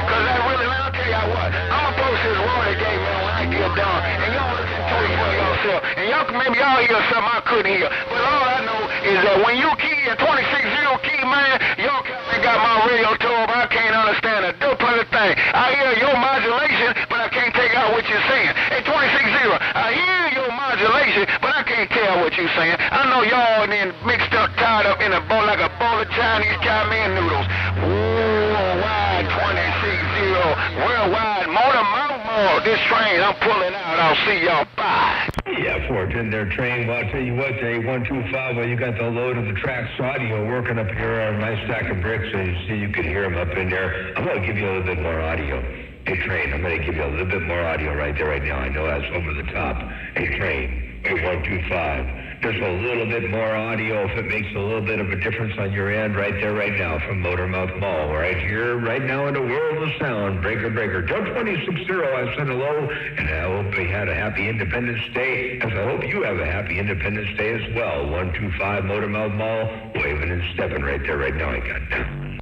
[SPEAKER 5] because I really, man, I'll tell you what, I'm going to post this Watergate, man, when I get done. And y'all listen to it for yourself. And maybe y'all hear something I couldn't hear. But all I know is that when you key a 26-0 key, man, y'all got my radio told, I can't understand a duplicate thing. I hear your modulation, but I can't take out what you're saying. Hey, 26-0, I hear your modulation, but I can't tell what you're saying. I know y'all then mixed up, tied up in a bowl like a bowl of Chinese Cayman noodles. Worldwide 26-0, worldwide Motormouth Mall. This train, I'm pulling out. I'll see y'all. Bye.
[SPEAKER 2] Yeah, Fort, in there, train. Well, I'll tell you what, there, 125, well, you got the load of the tracks audio working up here on a nice stack of bricks, so you see you can hear them up in there. I'm going to give you a little bit more audio. Hey, train, I'm going to give you a little bit more audio right there, right now. I know that's over the top. Hey, train, hey, 125. There's a little bit more audio if it makes a little bit of a difference on your end right there, right now from Motormouth Mall. Right here, right now in the world of sound. Breaker, breaker. Joe 26-0, I said hello, and I hope you had a happy Independence Day, as I hope you have a happy Independence Day as well. 125 Motormouth Mall, waving and stepping right there, right now. I got down.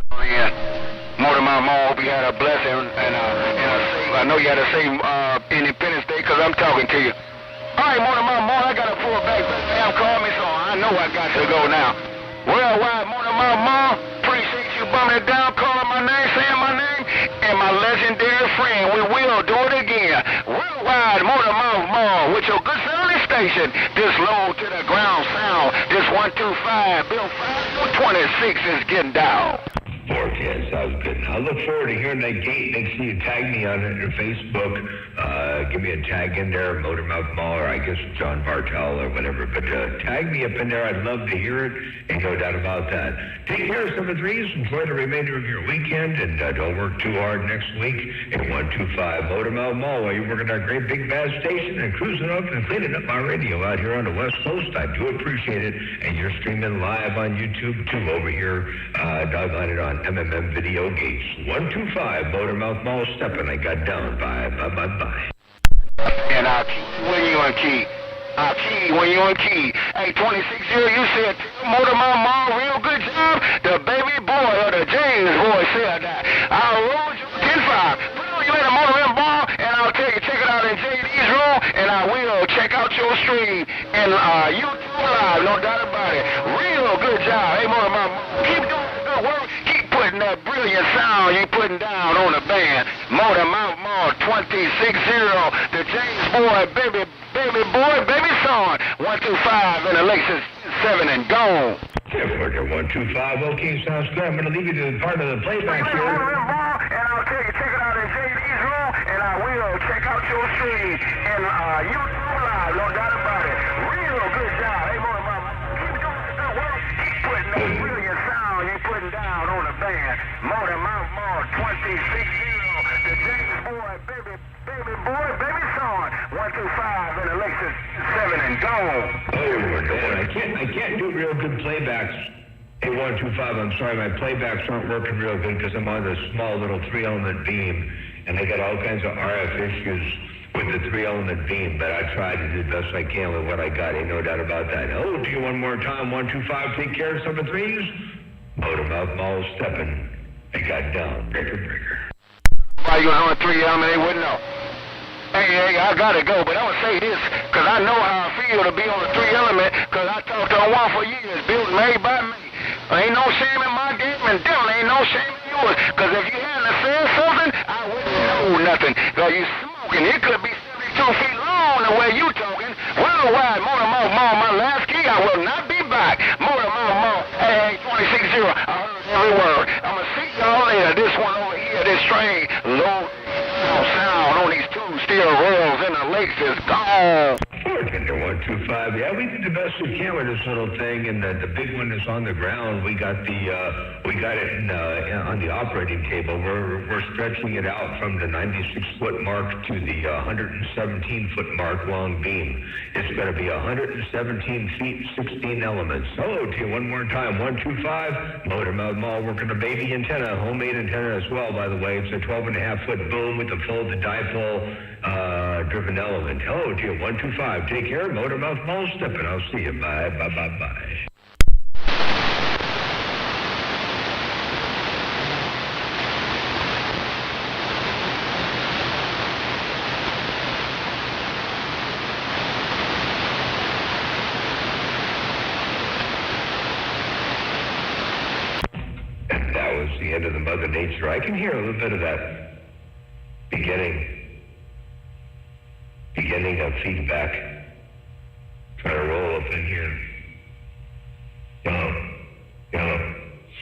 [SPEAKER 5] Oh, yeah. Motormouth Mall, hope you had a blessing, and I know you had a safe Independence Day, because I'm talking to you. All right, Motormouth Mall, I got to pull back. Damn, call me, so I know I got to go now. Worldwide Motormouth Mall, appreciate you bumming it down, calling my name, saying my name, and my legendary friend. We will do it again. Worldwide Motormouth Mall with your good sounding station. This low to the ground sound. This 125, Bill 526 is getting down.
[SPEAKER 2] 410 sounds good. I look forward to hearing that gate. Make sure you tag me on it on Facebook. Give me a tag in there, Motormouth Mall, or I guess John Bartel or whatever. But tag me up in there. I'd love to hear it. Ain't no doubt about that. Take care of some of threes. Enjoy the remainder of your weekend, and don't work too hard next week. At 125 Motormouth Mall, while you're working that great big vast station and cruising up and cleaning up my radio out here on the West Coast. I do appreciate it. And you're streaming live on YouTube too over here. Doggone it on MMM Video Gates. 125 Motormouth Mall stepping. I got down. Bye.
[SPEAKER 5] And I'll key when you on key. I'll key when you on key. Hey, 26-0, you said Motormouth Mall, real good job. The baby boy or the James boy said that. I'll roll you 10-5. Put on you in a Motormouth Mall, and I'll tell you, check it out in JD's room, and I will check out your stream and YouTube Live, no doubt about it. Real good job. Hey, Motormouth Mall, keep doing good work. Keep putting that brilliant sound you putting down on the band. Motormouth Mall 26-0. The James boy, baby boy, baby son. 125 and the Lexus 7 and gone.
[SPEAKER 2] Yeah, 125. Okay, sounds good. I'm going to leave you to part of the playback here.
[SPEAKER 5] And I'll tell you, check it out in JD's room, and I will check out your stream and YouTube Live, no doubt about it. Real good job. Hey, Motormouth, keep doing good work. Keep putting that brilliant sound you putting down on the band. Motormouth Mall 26-0. The James boy, baby boy, baby son. 125 and the Lexus 7 and gone.
[SPEAKER 2] Oh, man, I can't do real good playbacks. Hey, 125, I'm sorry, my playbacks aren't working real good because I'm on this small little 3-element beam, and I got all kinds of RF issues with the 3-element beam, but I tried to do the best I can with what I got. Ain't no doubt about that. Oh, do you one more time, 125, take care of some of threes? Motormouth Mall stepping. I got down. Breaker.
[SPEAKER 5] Why you on 3-element, they wouldn't know. Hey, I gotta go, but I'm gonna say this, because I know how I feel to be on the 3-element, because I talked on one for years, built made by me. Ain't no shame in my game, and definitely ain't no shame in yours. Because if you hadn't said something, I wouldn't know nothing. Because you smoking. It could be 72 feet long the way you talking. Worldwide, Motor Mouth Mall, my last key, I will not be back. Motor Mouth Mall, hey, 260. I heard every word. I'm going to see y'all later. This one over here, this train, low sound on these two steel rails in the lakes is gone.
[SPEAKER 2] Bartender 125. Yeah, we did the best we can with this little thing, and the big one is on the ground. We got it on the operating table. We're stretching it out from the 96-foot mark to the 117-foot mark long beam. It's going to be 117 feet, 16 elements. Hello to you one more time. 125. Motor Mouth Mall working a baby antenna, homemade antenna as well, by the way. It's a 12.5-foot boom with a folded dipole driven element. Hello to you 125. Take care. Motor Mouth Mall stepping. I'll see you. Bye. Bye. Bye. Bye. And that was the end of the Mother Nature. I can hear a little bit of that beginning of feedback. Try to roll up in here. Yellow.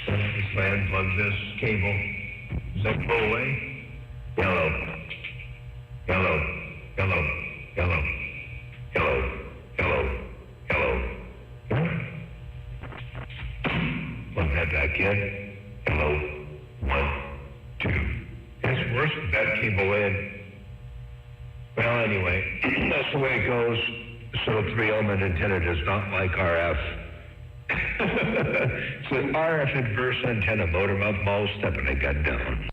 [SPEAKER 2] This man plug this cable. Does that go away? Yellow. Plug that back in. Yellow. 1, 2. It's worse with that cable in. Well, anyway, that's the way it goes. So 3-element antenna does not like RF. It's an RF inverse antenna. Motor Mouth Mall stepping it got down.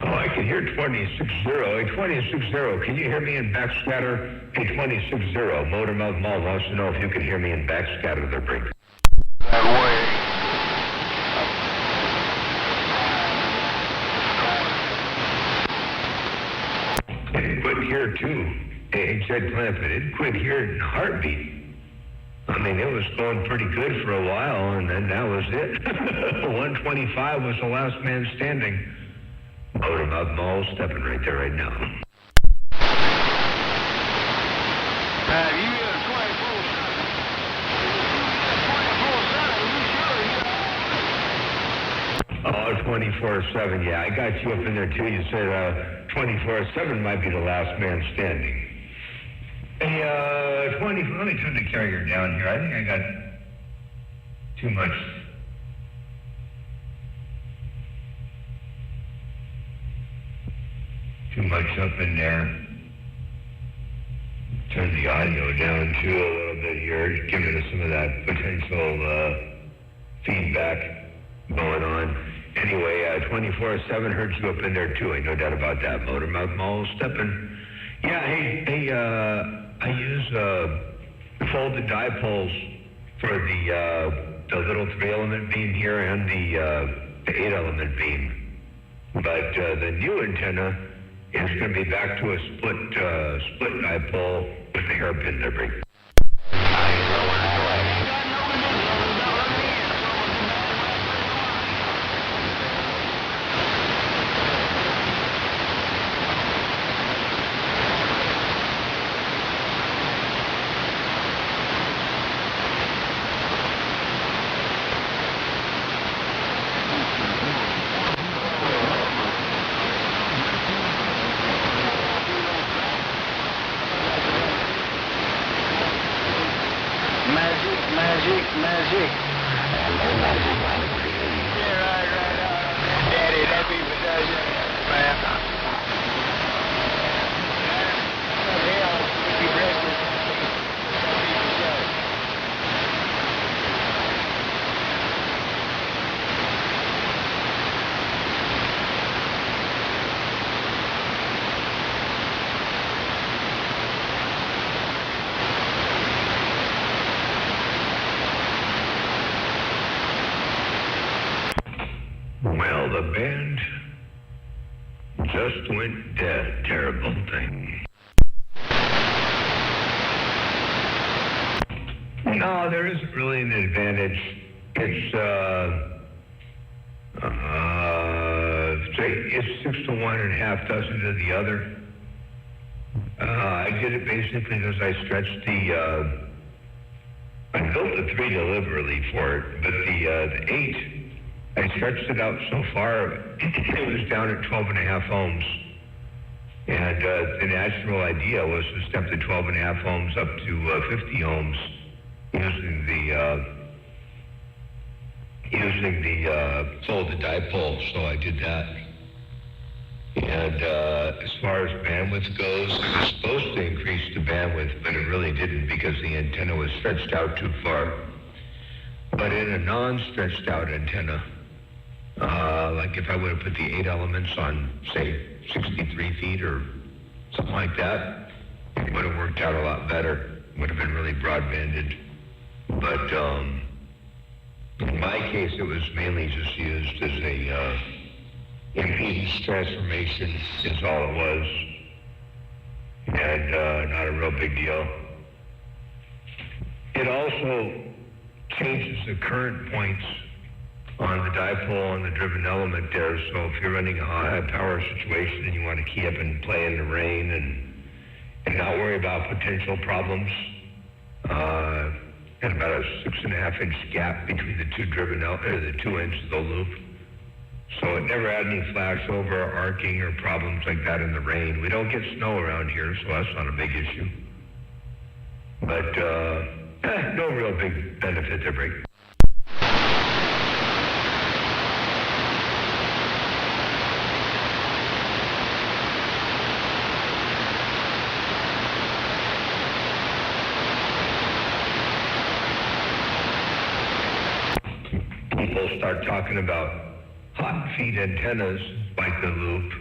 [SPEAKER 2] Oh, I can hear 260. Hey, 260. Can you hear me in backscatter? Hey, 260. Motor Mouth Mall wants to know if you can hear me in backscatter. They're breaking.
[SPEAKER 5] That way.
[SPEAKER 2] It quit here too. Hey, Jed Clampett, it quit here in a heartbeat. I mean, it was going pretty good for a while, and then that was it. 125 was the last man standing. Motor Mouth Mall stepping right there right now.
[SPEAKER 5] You in a
[SPEAKER 2] 24/7, yeah, I got you up in there too. You said 24/7 might be the last man standing. Hey, let me turn the carrier down here. I think I got too much. Up in there. Turn the audio down too a little bit here, giving us some of that potential feedback going on. Anyway, 24/7 heard you up in there too. Ain't no doubt about that. Motor Mouth Mall stepping. Yeah, hey, I use folded dipoles for the little 3-element beam here and the 8-element beam. But the new antenna is going to be back to a split dipole with a hairpin livery.
[SPEAKER 5] Magic. Yeah, right. Daddy, that be production, man. Hell, be breakfast.
[SPEAKER 2] the band just went dead. Terrible thing. No, there isn't really an advantage. It's 6 to 1 and a half dozen to the other. I did it basically because I stretched I built the 3 deliberately for it, but the 8, I stretched it out so far, it was down at 12 and a half ohms. And the natural idea was to step the 12 and a half ohms up to 50 ohms using the dipole, so I did that. And as far as bandwidth goes, it was supposed to increase the bandwidth, but it really didn't because the antenna was stretched out too far. But in a non-stretched out antenna, like if I would have put the 8 elements on, say, 63 feet or something like that, it would have worked out a lot better. It would have been really broadbanded. But in my case, it was mainly just used as a impedance transformation is all it was, and not a real big deal. It also changes the current points on the dipole on the driven element there, so if you're running a high power situation and you want to key up and play in the rain and not worry about potential problems, and about a 6.5 inch gap between the two driven the 2 ends of the loop. So it never had any flashover or arcing or problems like that in the rain. We don't get snow around here, so that's not a big issue. But no real big benefit to break. People start talking about hot feed antennas like the loop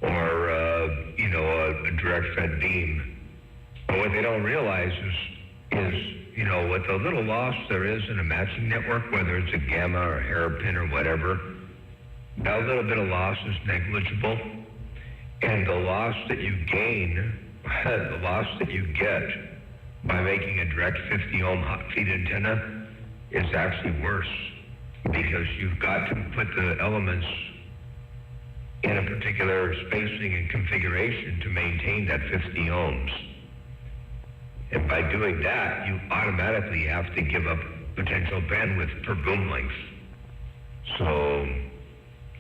[SPEAKER 2] or, a direct fed beam. But what they don't realize is, with the little loss there is in a matching network, whether it's a gamma or hairpin or whatever, that little bit of loss is negligible. And the loss that you gain, the loss that you get by making a direct 50 ohm hot feed antenna is actually worse, because you've got to put the elements in a particular spacing and configuration to maintain that 50 ohms. And by doing that, you automatically have to give up potential bandwidth per boom length. So,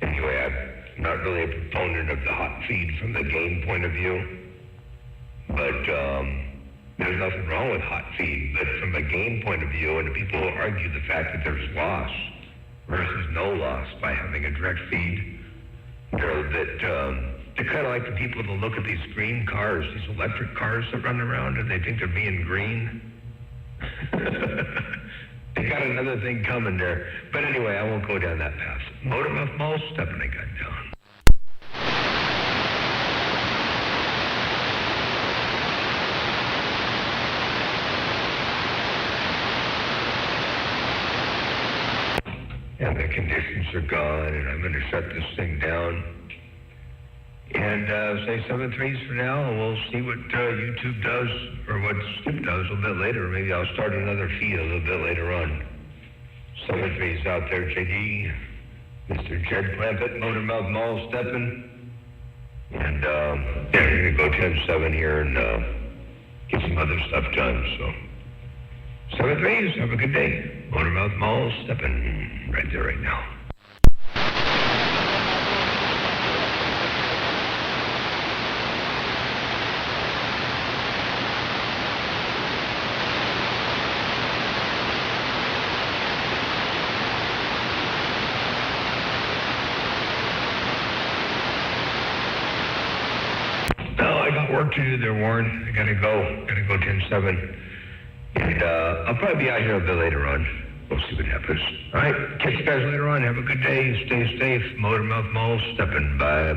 [SPEAKER 2] anyway, I'm not really a proponent of the hot feed from the gain point of view, but there's nothing wrong with hot feed. But from a gain point of view, and people argue the fact that there's loss versus no loss by having a direct feed, they're kind of like the people that look at these green cars, these electric cars that run around, and they think they're being green. They got another thing coming there. But anyway, I won't go down that path. Motor mouth mall stepping I got down. And the conditions are gone, and I'm going to shut this thing down. And say 7.3s for now, and we'll see what YouTube does, or what Skip does a little bit later. Maybe I'll start another feed a little bit later on. 7.3s out there, JD, Mr. Jed Clampett, Motor Mouth Mall stepping. And we're going to go 10-7 here and get some other stuff done, so. 7.3s, have a good day. Motor Mouth Mall stepping right there right now. Work to do there, Warren. I gotta go 10-7. And I'll probably be out here a bit later on. We'll see what happens. All right, catch you guys later on. Have a good day. Stay safe. Motor Mouth Mall stepping. Bye.